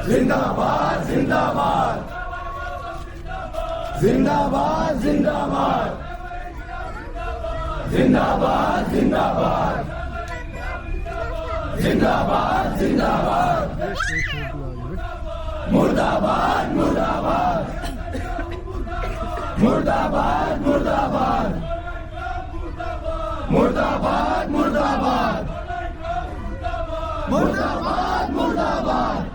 [SPEAKER 3] जिंदाबाद जिंदाबाद जिंदाबाद जिंदाबाद जिंदाबाद जिंदाबाद जिंदाबाद जिंदाबाद मुर्दाबाद मुर्दाबाद मुर्दाबाद मुर्दाबाद मुर्दाबाद मुर्दाबाद मुर्दाबाद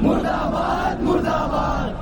[SPEAKER 3] मुर्दाबाद मुर्दाबाद मुर्दाबाद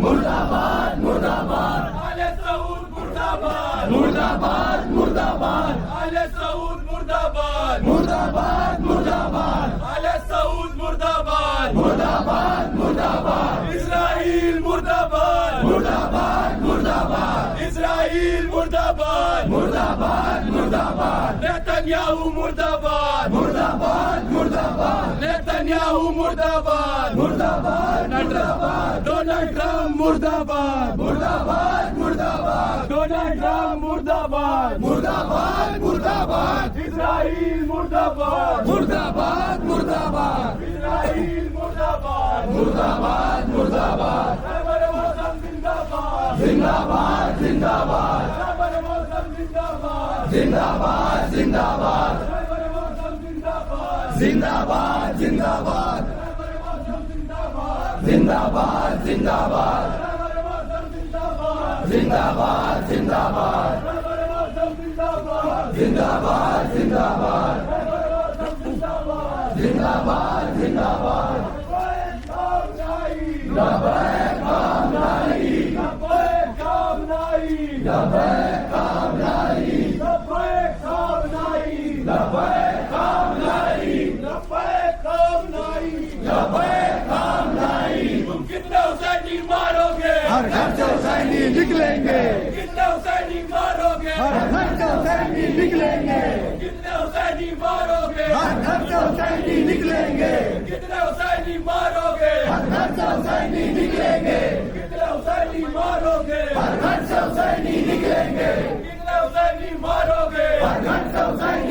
[SPEAKER 3] मुर्दाबाद मुर्दाबाद
[SPEAKER 1] आले सऊद मुर्दाबाद
[SPEAKER 3] मुर्दाबाद मुर्दाबाद
[SPEAKER 1] आले सऊद मुर्दाबाद
[SPEAKER 3] मुर्दाबाद मुर्दाबाद
[SPEAKER 1] आले सऊद मुर्दाबाद
[SPEAKER 3] मुर्दाबाद मुर्दाबाद
[SPEAKER 1] इस्राइल मुर्दाबाद
[SPEAKER 3] मुर्दाबाद मुर्दाबाद
[SPEAKER 1] इस्राइल मुर्दाबाद
[SPEAKER 3] मुर्दाबाद मुर्दाबाद
[SPEAKER 1] नेतन्याहू मुर्दाबाद
[SPEAKER 3] मुर्दाबाद मुर्दाबाद
[SPEAKER 1] नेतन्याहू मुर्दाबाद
[SPEAKER 3] मुर्दाबाद मुर्दाबाद
[SPEAKER 1] डोनाल्ड ट्रम्प मुर्दाबाद
[SPEAKER 3] मुर्दाबाद मुर्दाबाद
[SPEAKER 1] डोनाल्ड ट्रम्प मुर्दाबाद
[SPEAKER 3] मुर्दाबाद मुर्दाबाद
[SPEAKER 1] इस्राइल मुर्दाबाद
[SPEAKER 3] मुर्दाबाद मुर्दाबाद
[SPEAKER 1] इस्राइल मुर्दाबाद
[SPEAKER 3] मुर्दाबाद मुर्दाबाद
[SPEAKER 1] खैबर मौसम जिंदाबाद
[SPEAKER 3] जिंदाबाद जिंदाबाद
[SPEAKER 1] खैबर मौसम जिंदाबाद
[SPEAKER 3] जिंदाबाद जिंदाबाद
[SPEAKER 1] खैबर मौसम जिंदाबाद
[SPEAKER 3] जिंदाबाद जिंदाबाद
[SPEAKER 1] खैबर मौसम जिंदाबाद
[SPEAKER 3] जिंदाबाद जिंदाबाद
[SPEAKER 1] खैबर मौसम जिंदाबाद
[SPEAKER 3] जिंदाबाद जिंदाबाद
[SPEAKER 1] खैबर मौसम जिंदाबाद
[SPEAKER 3] जिंदाबाद जिंदाबाद
[SPEAKER 1] खैबर मौसम जिंदाबाद
[SPEAKER 3] जिंदाबाद जिंदाबाद
[SPEAKER 1] लब्बैक काम नहीं लब्बैक काम नहीं
[SPEAKER 3] लब्बैक काम नहीं
[SPEAKER 1] लब्बैक काम नहीं
[SPEAKER 3] लब्बैक काम नहीं
[SPEAKER 1] लब्बैक काम नहीं
[SPEAKER 3] लब्बैक काम नहीं
[SPEAKER 1] तुम कितने हुसैनी मारोगे
[SPEAKER 3] हर घर से हुसैनी निकलेंगे
[SPEAKER 1] कितने हुसैनी मारोगे
[SPEAKER 3] हर घर से हुसैनी निकलेंगे
[SPEAKER 1] कितने हुसैनी मारोगे
[SPEAKER 3] हर घर से हुसैनी निकलेंगे
[SPEAKER 1] कितने हुसैनी मारोगे
[SPEAKER 3] हर घर से हुसैनी निकलेंगे
[SPEAKER 1] कितने हुसैनी मारोगे
[SPEAKER 3] हर घर से हुसैनी निकलेंगे
[SPEAKER 1] कितने हुसैनी मारोगे
[SPEAKER 3] हर घर से हुसैनी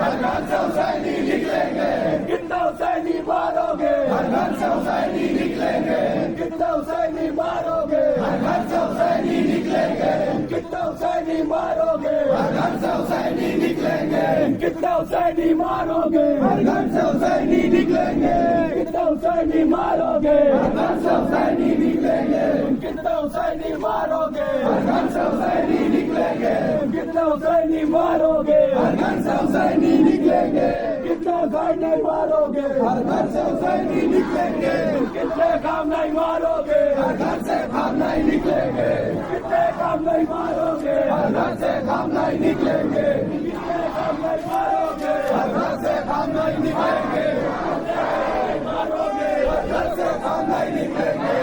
[SPEAKER 1] हर घर से हुसैनी निकलेंगे कितना हुसैनी मारोगे हर घर से हुसैनी निकलेंगे कितना हुसैनी मारोगे हर घर से हुसैनी निकलेंगे कितना हुसैनी मारोगे हर घर से हुसैनी निकलेंगे कितना हुसैनी मारोगे हर घर से हुसैनी निकलेंगे कितना हुसैनी मारोगे हर घर से हुसैनी निकलेंगे कितना हुसैनी मारोगे हर घर से हुसैनी निकलेंगे कितना हुसैनी मारोगे हर घर से हुसैनी निकलेंगे कितना हुसैनी मारोगे हर घर से हुसैनी निकलेंगे कितने काम नहीं मारोगे हर घर से काम नहीं निकलेंगे कितने काम नहीं मारोगे हर घर से काम नहीं निकलेंगे कितने काम नहीं मारोगे हर घर से काम नहीं निकलेंगे मारोगे हर घर से काम नहीं निकलेंगे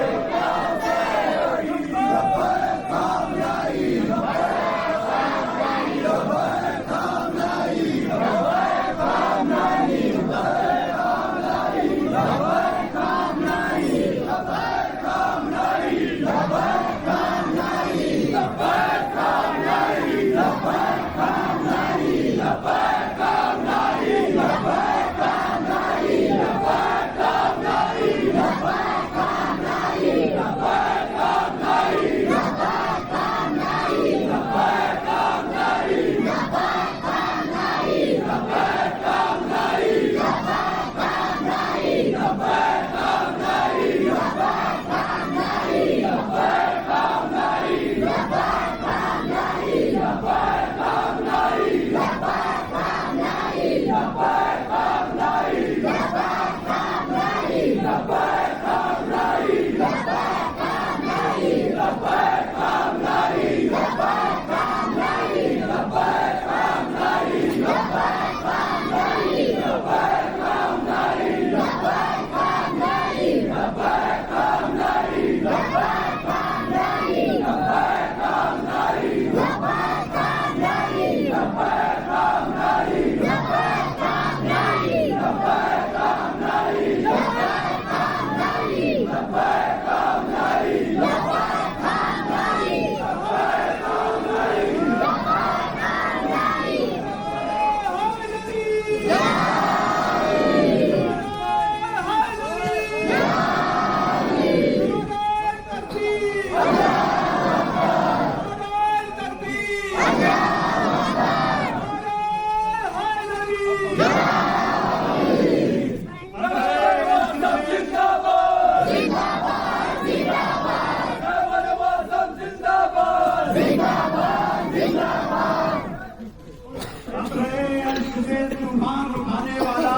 [SPEAKER 5] तूफान उठाने वाला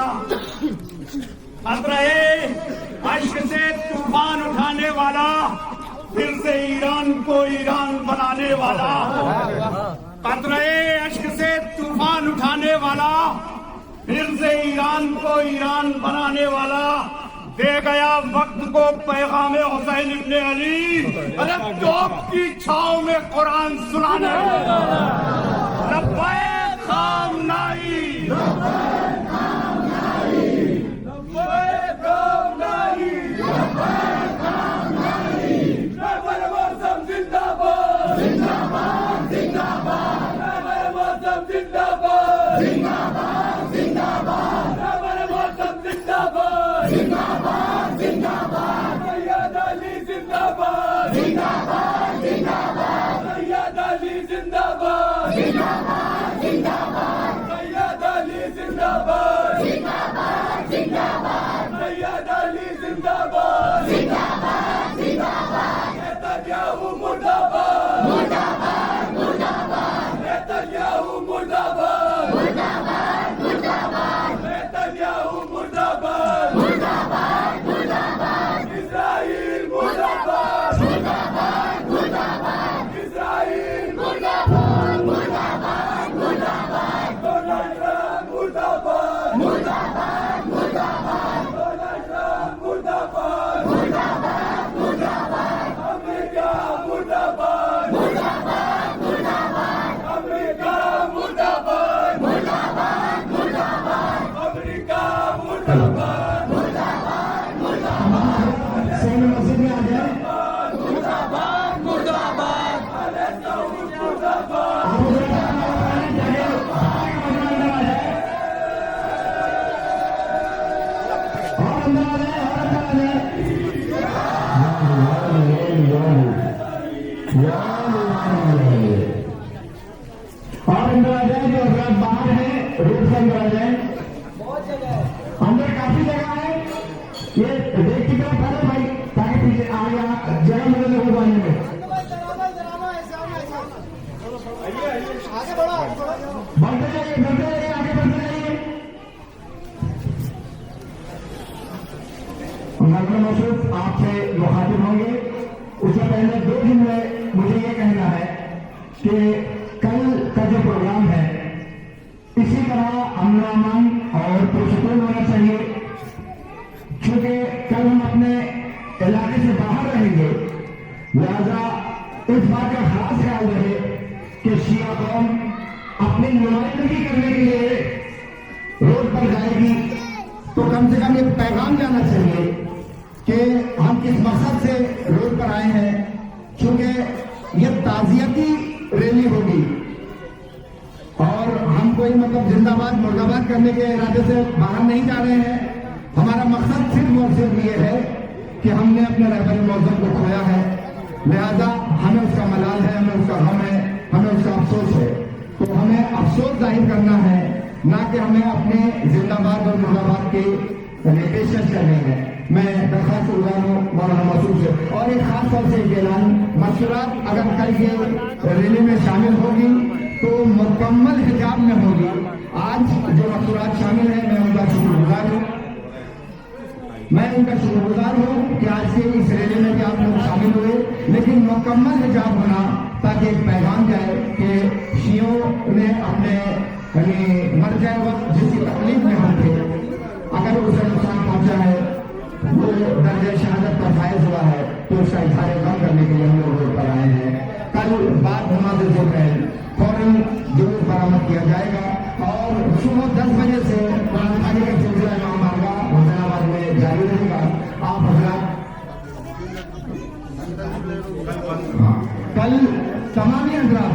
[SPEAKER 5] खतरे अश्क से तूफान उठाने वाला फिर से ईरान को ईरान बनाने वाला खतरे अश्क से तूफान उठाने वाला फिर से ईरान को ईरान बनाने वाला दे गया वक्त को पैगाम हुसैन इब्ने अली अरे तोप की छाव में कुरान सुनाने वाला लब्बैक खामनाई
[SPEAKER 2] और अंदर आ जाए, जो हजरात बाहर हैं रोड से अंदर आ जाए। अंदर काफी जगह है, ये देख की तरफ आ जाए भाई, ताकि पीछे आ गया जगह मिले लोगों को आने में। बढ़ते जाइए, आगे बढ़ते जाइए। नजर मसूद आपसे मुखातिब होंगे, उससे पहले 2 दिन में मुझे ये कहना है कि कल का जो प्रोग्राम है इसी तरह अमन और पुरसुकून होना चाहिए, क्योंकि कल हम अपने इलाके से बाहर रहेंगे। लिहाजा इस बात का खास ख्याल रहे कि शिया कौम अपनी नुमाइंदगी करने के लिए रोड पर जाएगी तो कम से कम ये पैगाम जाना चाहिए कि हम किस मकसद से रोड पर आए हैं, क्योंकि ये ताजियती रैली होगी और हम कोई मतलब जिंदाबाद मुर्दाबाद करने के इरादे से बाहर नहीं जा रहे हैं। हमारा मकसद सिर्फ और सिर्फ ये है कि हमने अपने रहबर मौजूद को खोया है, लिहाजा हमें उसका मलाल है, हमें उसका गम है, हमें उसका अफसोस है। तो हमें अफसोस जाहिर करना है, ना कि हमें अपने जिंदाबाद और मुर्दाबाद की पेशकश करनी है। मैं दरखास्त गुजार हूँ मौलाना मसूद से। और एक खास तौर से ऐलान, मसूरात अगर कल ये रैली में शामिल होगी तो मुकम्मल हिजाब में होगी। आज जो मसूरात शामिल है मैं उनका शुक्रगुजार हूँ, कि आज के इस रैली में भी आप लोग शामिल हुए, लेकिन मुकम्मल हिजाब होना ताकि एक पैगाम जाए कि शियों ने अपने मर जाए वक्त जिसकी तकलीफ में हम थे, अगर उसे नुकसान पहुंचा है, वो दर्जे शहादत का फायज हुआ है, तो उसका इजहार गम करने के लिए हम लोग रोड पर आए हैं। कल बाद नमाज ज़ोहर फौरन जुलूस बरामद किया जाएगा और सुबह 10 बजे से कुरान खानी का सिलसिला इमाम बारगाह हुसैनाबाद में जारी रहेगा। आप हजरात कल तमाम हजरात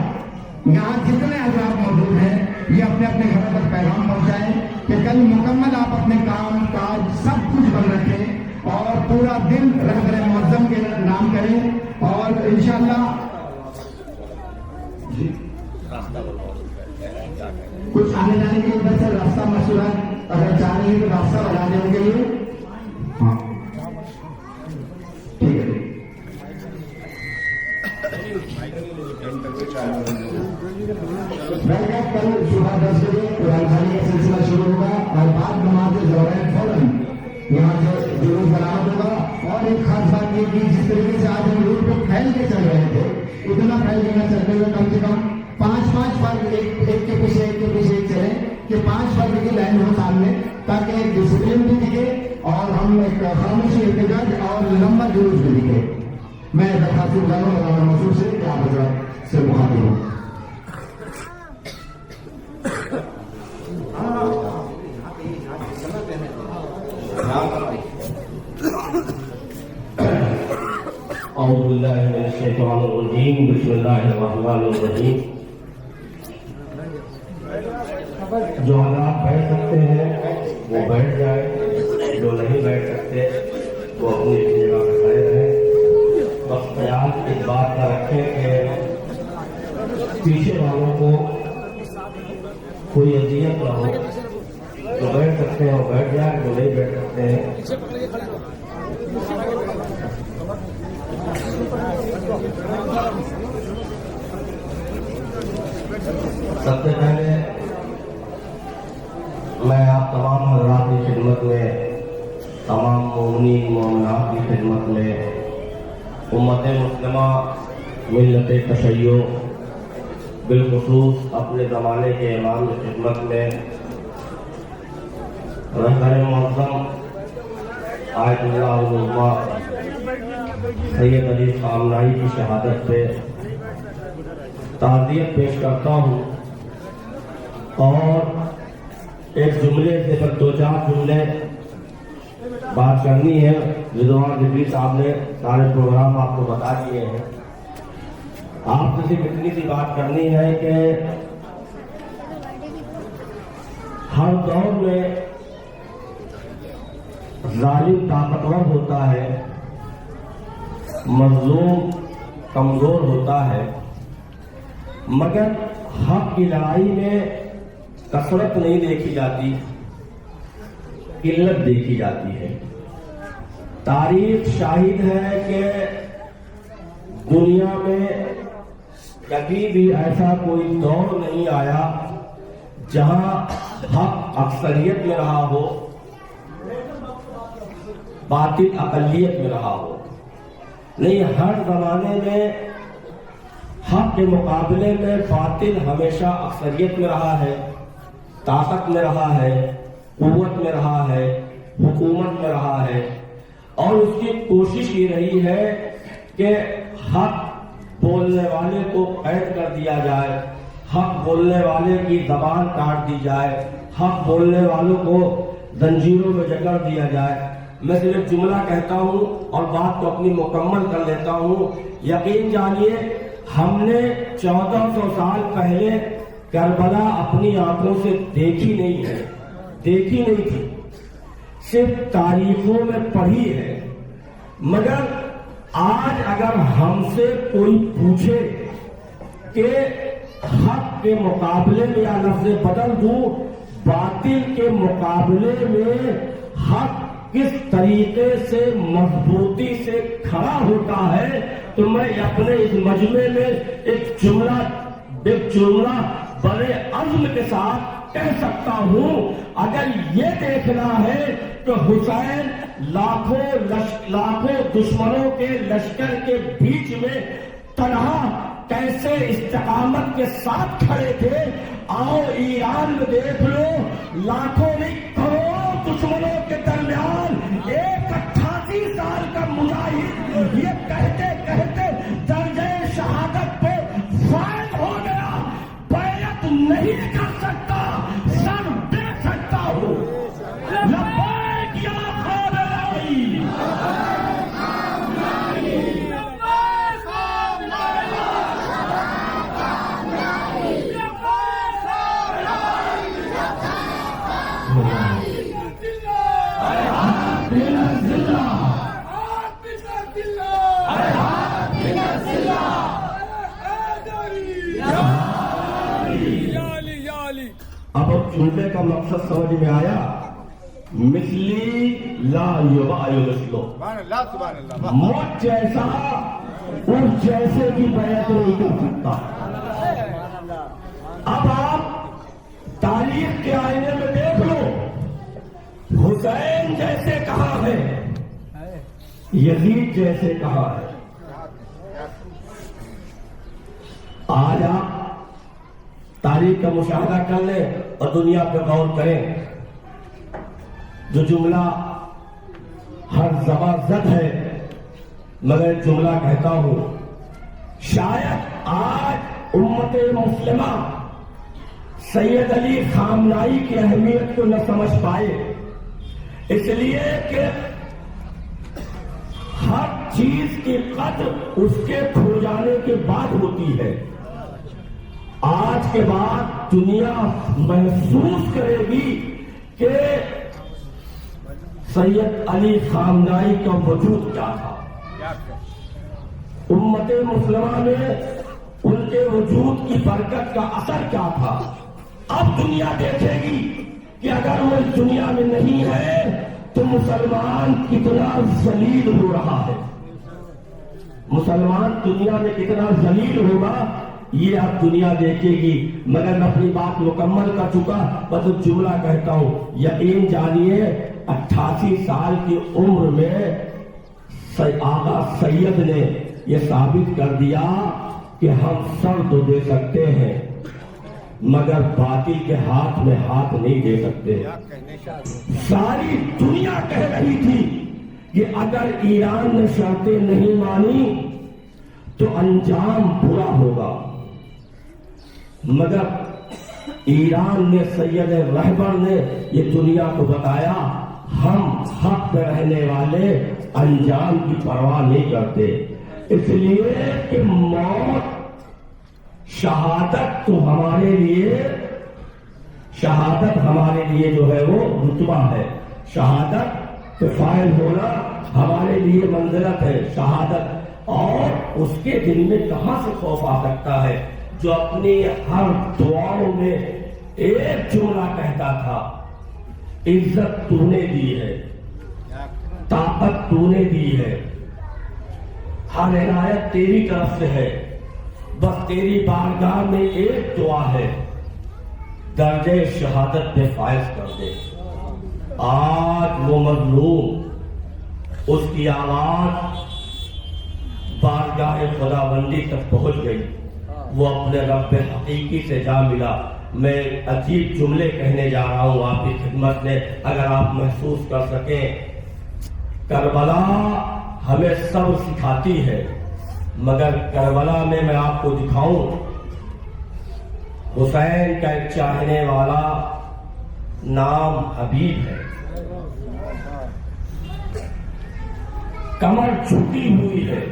[SPEAKER 2] यहाँ जितने हजरात मौजूद हैं ये अपने अपने घरों तक पैगाम पहुंचाएं कि कल मुकम्मल आप अपने काम काज सब कुछ बंद रखें और पूरा दिन रहबर मुअज्जम के नाम करें। और इंशाअल्लाह कुछ आने जाने के लिए सर रास्ता मशूरा अगर चाह रही है तो रास्ता बना देने के लिए। हाँ ठीक है। कल सुबह 10 बजे कुरान खानी का सिलसिला शुरू होगा और बाद नमाज ज़ोहर फौरन यहाँ से जुलूस बरामद होगा। और एक खास बात ये कि जिस तरीके से आज हम रोड पे फैल के चल रहे थे, इतना फैल के न चलते हुए कम से कम 5-5 फर्द एक के पीछे एक चले कि 5 फर्द की लाइन हो सामने, ताकि एक डिसिप्लिन भी दिखे और हम एक खामोशी एहतजाज और लंबा जुलूस भी दिखे। मैं दरखास्त गुजार हूँ मौलाना मसूद से कि आप हजरात से मुखातिब हूँ।
[SPEAKER 3] बिस्मिल्लाहिर्रहमानिर्रहीम। जो हालात बैठ सकते हैं वो बैठ जाए, जो नहीं बैठ सकते वो अपनी जगह पर खड़े रहें। बस ख्याल इस बात का रखें कि पीछे वालों को कोई अजियत ना हो। जो बैठ सकते हैं वो बैठ जाए, जो नहीं बैठ सकते हैं सबसे पहले मैं आप तमाम हज़रात की खिदमत में, तमाम मोमिनीन मोमिनात की खिदमत में, उम्मत मुस्लिमा मिल्लत तशय्यो बिलखुसूस अपने ज़माने के इमाम की खिदमत में रहबर मुअज़्ज़म आयतुल्लाह उज़्मा सैयद अली खामनाई की शहादत पे ताज़ियत पेश करता हूँ। और एक जुमले से पर 2-4 जुमले बात करनी है। रिजवान रिजवी साहब ने सारे प्रोग्राम आपको बता दिए हैं। आपसे सिर्फ इतनी सी बात करनी है कि हर दौर में जालिम ताकतवर होता है, मजलूम कमजोर होता है, मगर हक की लड़ाई में कसरत नहीं देखी जाती, किल्लत देखी जाती है। तारीख शाहिद है कि दुनिया में कभी भी ऐसा कोई दौर नहीं आया जहां हक अक्सरियत में रहा हो, बातिल अकलियत में रहा हो। नहीं, हर जमाने में हक के मुकाबले में बातिल हमेशा अक्सरियत में रहा है, ताकत में रहा है, कुव्वत में रहा है, हुकूमत में रहा है, और उसकी कोशिश ये रही है कि हक बोलने वाले को कैद कर दिया जाए, हक बोलने वाले की जबान काट दी जाए, हक बोलने वालों को जंजीरों में जकड़ दिया जाए। मैं सिर्फ जुमला कहता हूं और बात को अपनी मुकम्मल कर लेता हूं। यकीन जानिए, हमने 1400 साल पहले करबला अपनी आंखों से देखी नहीं है, देखी नहीं थी, सिर्फ तारीखों में पढ़ी है। मगर आज अगर हमसे कोई पूछे कि हक के मुकाबले में, या लफ्ज़ बदल दूं, बातिल के मुकाबले में हक किस तरीके से मजबूती से खड़ा होता है, तो मैं अपने इस मजमे में एक जुमला बड़े अज़्म के साथ कह सकता हूं। अगर ये देखना है कि हुसैन लाखों दुश्मनों के लश्कर के बीच में तनहा कैसे इस्तिकामत के साथ खड़े थे, आओ ईरान में देख लो, लाखों नहीं करोड़ों दुश्मनों के दरमियान एक 88 साल का मुजाहिद ये कहते कहते दर्जे शहादत पे फाइज हो गया, बैत नहीं कर सकता, सर दे सकता हूं। लब्बैक या खौलाई, अब जुमले का मकसद समझ में आया। मिसली ला युबायुलस्लो, मुझ जैसा उस जैसे की बैत नहीं कर सकता। अब आप तारीख के आईने में देख लो, हुसैन जैसे कहा है, यजीद जैसे कहा है। आज आप तारीख का मुशाहदा कर लें और दुनिया पर गौर करें। जो जुमला हर जबरदस्त है, मगर जुमला कहता हूं, शायद आज उम्मत मुस्लिमा सैयद अली खामनाई की अहमियत को न समझ पाए, इसलिए कि हर चीज की कद्र उसके खो जाने के बाद होती है। आज के बाद दुनिया महसूस करेगी कि सैयद अली खामनाई का वजूद क्या था, उम्मत मुस्लिमा में उनके वजूद की बरकत का असर क्या था। अब दुनिया देखेगी कि अगर वो इस दुनिया में नहीं है तो मुसलमान कितना जलील हो रहा है, मुसलमान दुनिया में कितना जलील होगा, ये अब दुनिया देखेगी। मगर मैं अपनी बात मुकम्मल कर चुका, बस जुमला कहता हूं। यकीन जानिए, 88 साल की उम्र में आगा सैयद ने यह साबित कर दिया कि हम सर तो दे सकते हैं, मगर बातिल के हाथ में हाथ नहीं दे सकते। सारी दुनिया कह रही थी कि अगर ईरान ने शर्तें नहीं मानी तो अंजाम बुरा होगा, मगर ईरान ने, सैयद रहबर ने ये दुनिया को बताया, हम हक पे रहने वाले अंजाम की परवाह नहीं करते। इसलिए कि मौत, शहादत तो हमारे लिए, शहादत हमारे लिए जो है वो रुतबा है, शहादत के फाइल होना हमारे लिए मंजिलत है, शहादत और उसके दिल में कहां से खौफ आ सकता है जो अपनी हर दुआओं में एक जुमला कहता था, इज्जत तूने दी है, ताकत तूने दी है, हर इनायत तेरी तरफ से है, बस तेरी बारगाह में एक दुआ है, दर्जे शहादत पे फायज कर दे। आज वो मजलूम, उसकी आवाज बारगाह खुदाबंदी तक पहुंच गई, वो अपने रब्बे हकीकी से जा मिला। मैं अजीब जुमले कहने जा रहा हूं आपकी खिदमत में, अगर आप महसूस कर सकें। करबला हमें सब सिखाती है, मगर करबला में मैं आपको दिखाऊं, हुसैन का एक चाहने वाला नाम हबीब है, कमर झुकी हुई है,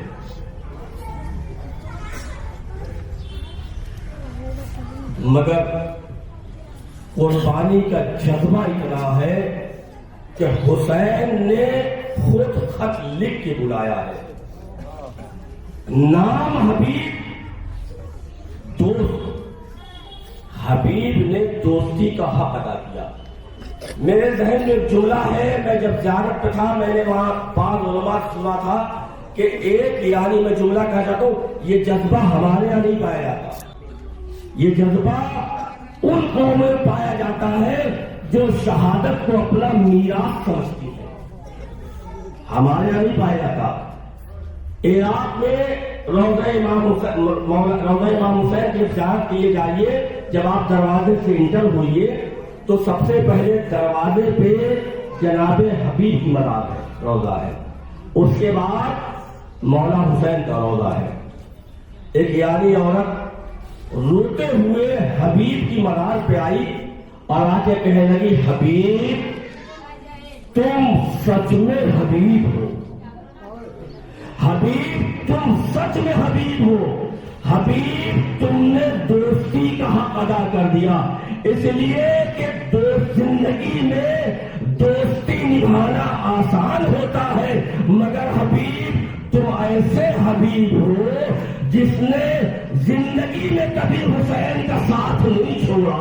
[SPEAKER 3] मगर कुर्बानी का जज्बा इतना है कि हुसैन ने खुद खत लिख के बुलाया है। नाम हबीब, दोस्त। हबीब ने दोस्ती का हक अदा किया। मेरे जहन में जुमला है, मैं जब ज़ियारत पे था मैंने वहां बाद उलमा सुना था कि एक यानी मैं जुमला कहा जाता हूं, ये जज्बा हमारे यहाँ नहीं पाया जाता, ये जज्बा उन कौमों में पाया जाता है जो शहादत को अपना मीरास समझती है, हमारे यहाँ नहीं पाया जाता। इराक में रौज़ा इमाम हुसैन के ज़ियारत के लिए जाइए, जब आप दरवाजे से इंटर हुई तो सबसे पहले दरवाजे पे जनाबे हबीब की मज़ार है, रौज़ा है, उसके बाद मौला हुसैन का रौज़ा है। एक यानी औरत रोते हुए हबीब की मज़ार पे आई और आके कहने लगी, हबीब तुम सच में हबीब हो, हबीब तुम सच में हबीब हो, हबीब तुमने दोस्ती का हक अदा कर दिया, इसलिए कि दोस्त जिंदगी में दोस्ती निभाना आसान होता है, मगर हबीब तुम ऐसे हबीब हो जिसने जिंदगी में कभी हुसैन का साथ नहीं छोड़ा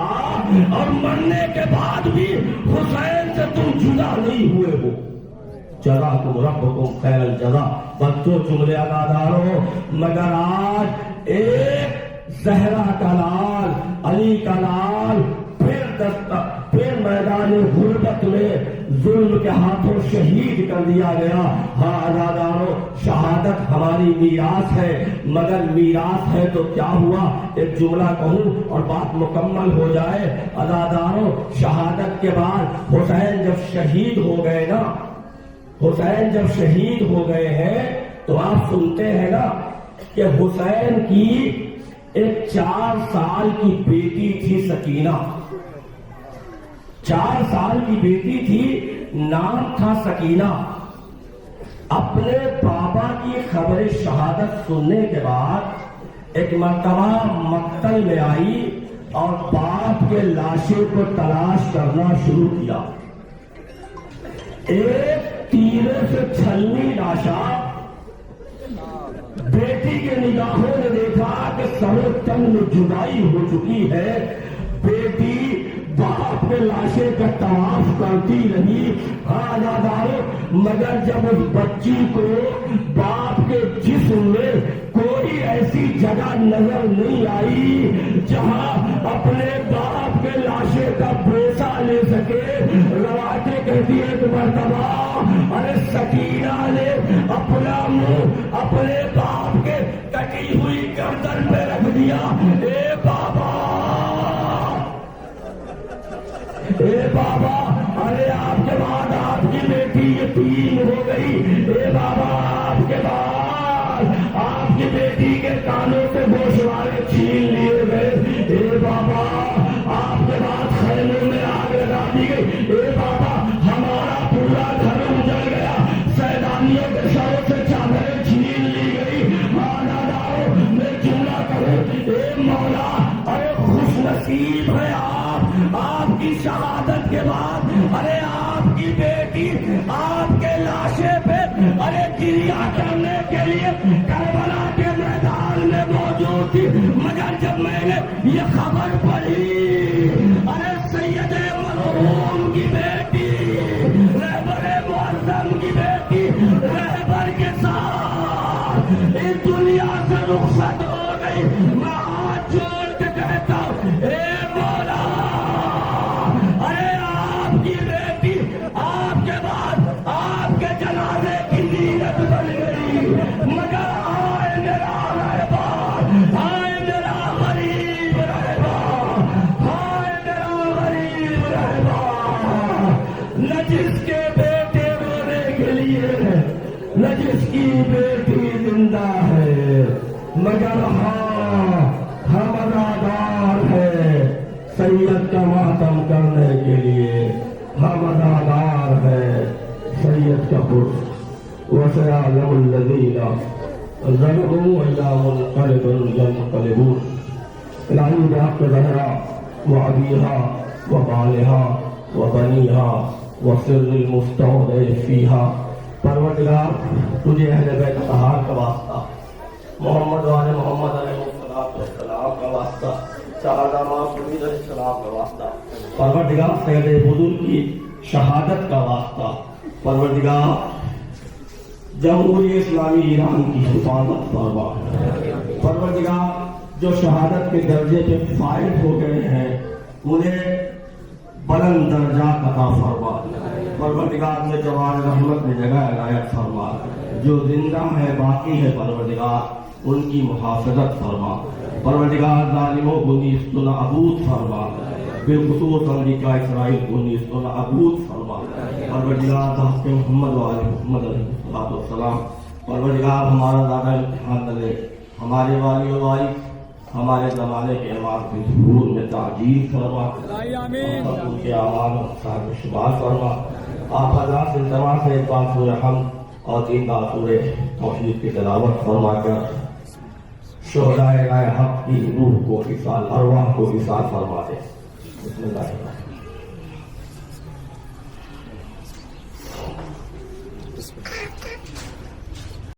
[SPEAKER 3] और मरने के बाद भी हुसैन से तुम जुदा नहीं हुए हो। जरा तुम रब्बुकुम खैरल जज़ा। बच्चों जुमले अदादारो, मगर आज एक ज़हरा का लाल, अली का लाल फिर मैदान गुर्बत में जुल्म के हाथों शहीद कर दिया गया। हाँ अज़ादारों, शहादत हमारी मीरास है, मगर मीरास है तो क्या हुआ, एक जुमला कहूं और बात मुकम्मल हो जाए। अज़ादारों, शहादत के बाद हुसैन जब शहीद हो गए ना, हुसैन जब शहीद हो गए हैं तो आप सुनते हैं ना कि हुसैन की एक 4 साल की बेटी थी सकीना, 4 साल की बेटी थी, नाम था सकीना। अपने बाबा की खबर शहादत सुनने के बाद एक मर्तबा मक्तल में आई और बाप के लाशे को तलाश करना शुरू किया। एक तीरे से छलनी लाशा, बेटी के निगाहों ने देखा कि सरो तन में जुदाई हो चुकी है। बेटी बाप के लाशे का तवाफ करती रही। हाँ अज़ादारों, मगर जब उस बच्ची को बाप के जिस्म में कोई ऐसी जगह नजर नहीं आई जहां अपने बाप के लाशे का बोसा ले सके, रवायतें कहती है कि मर्तबा अरे सकीना ने अपना मुंह अपने बाप के कटी हुई गर्दन पे रख दिया। ए बाबा, ए बाबा, अरे आपके बाद आपकी बेटी यतीम हो गई। ए बाबा, आपके बाद आपकी बेटी के कानों से गोशवारे छीन लिए गए। ए बाबा, आपके बाद खैमों में आग लगा दी गई। ए बाबा, हमारा पूरा घर उजड़ गया, सैलानियों के सरों से चादरें छीन ली गई। मानादारों, मैं जुमला करूं, ए मौला, अरे खुश नसीब है आपकी शहादत के बाद, अरे आपकी बेटी आपके लाशे पे अरे क्रिया करने के लिए ये खबर पड़ी, अरे सैयद मरहूम की बेटी, रहबर मुअज़्ज़म की बेटी, रहबर के साथ इस दुनिया से रुखसत हो गई। मैं हाथ जोड़ के कहता हूँ, हे मौला, अरे आपकी बेटी आपके बाद आपके जनाजे की नीयत बन गई, मगर आए मेरा रहबर, आए मेरा गरीब रहबर, आए मेरा गरीब रहबर, न जिसके बेटे रोने के लिए, न जिसकी बेटी जिंदा है, मगर हाँ हम अदादार है सैयद का मातम करने के लिए, हम अदादार है सैयद का पुरुष। वसयालमुल्लज़ीना ज़लमू इला मुनक़लिबुन यनक़लिबून इलाही बिहक़्क़ि ज़हरा व अबीहा व बालिहा व बनीहा व सिर्रिल मुस्तौदअ फ़ीहा। परवरदिगार, तुझे अहले बैत अतहार का वास्ता, मोहम्मद वाले मोहम्मद अलैहिस्सलाम का वास्ता, शहादा मासूमीन अलैहिस्सलाम का वास्ता, परवरदिगार सैयद बुज़ुर्ग की शहादत का वास्ता, परवरदिगार जमहूरियत इस्लामी ईरान की हिफाजत फरमा, परवरदिगार जो शहादत के दर्जे पे फाइज हो गए हैं उन्हें बुलंद दर्जा अता फरमा, परवरदिगार में जवान रहमत में जगह इनायत फरमा, जो जिंदा है बाकी है परवरदिगार उनकी मुहाफ़ज़त फरमा, परवरदिगार ज़ालिमों को नीस्तुन अबूद फरमा, बिलखुसूस अमरीका इसराइल को नीस्तुन अबूद फरमा, परवरदिगार हक़ मोहम्मद वाले मोहम्मद अलैहिस्सलाम, परवरदिगार हमारा ज़्यादा इम्तिहान न ले, हमारे वाली वाली हमारे ज़माने के अवाम की ज़हूर में ताजील फरमा, उनके आवाम साथ शुमार फरमा। आप हज़रात से तमाम से एक बार सूरह हम्द और 3 बार सूरह तौहीद की तिलावत फरमा कर शुहदाए हक़ की रूह को इसाल अरवाह को इसाल फरमा दे। बिस्मिल्लाह।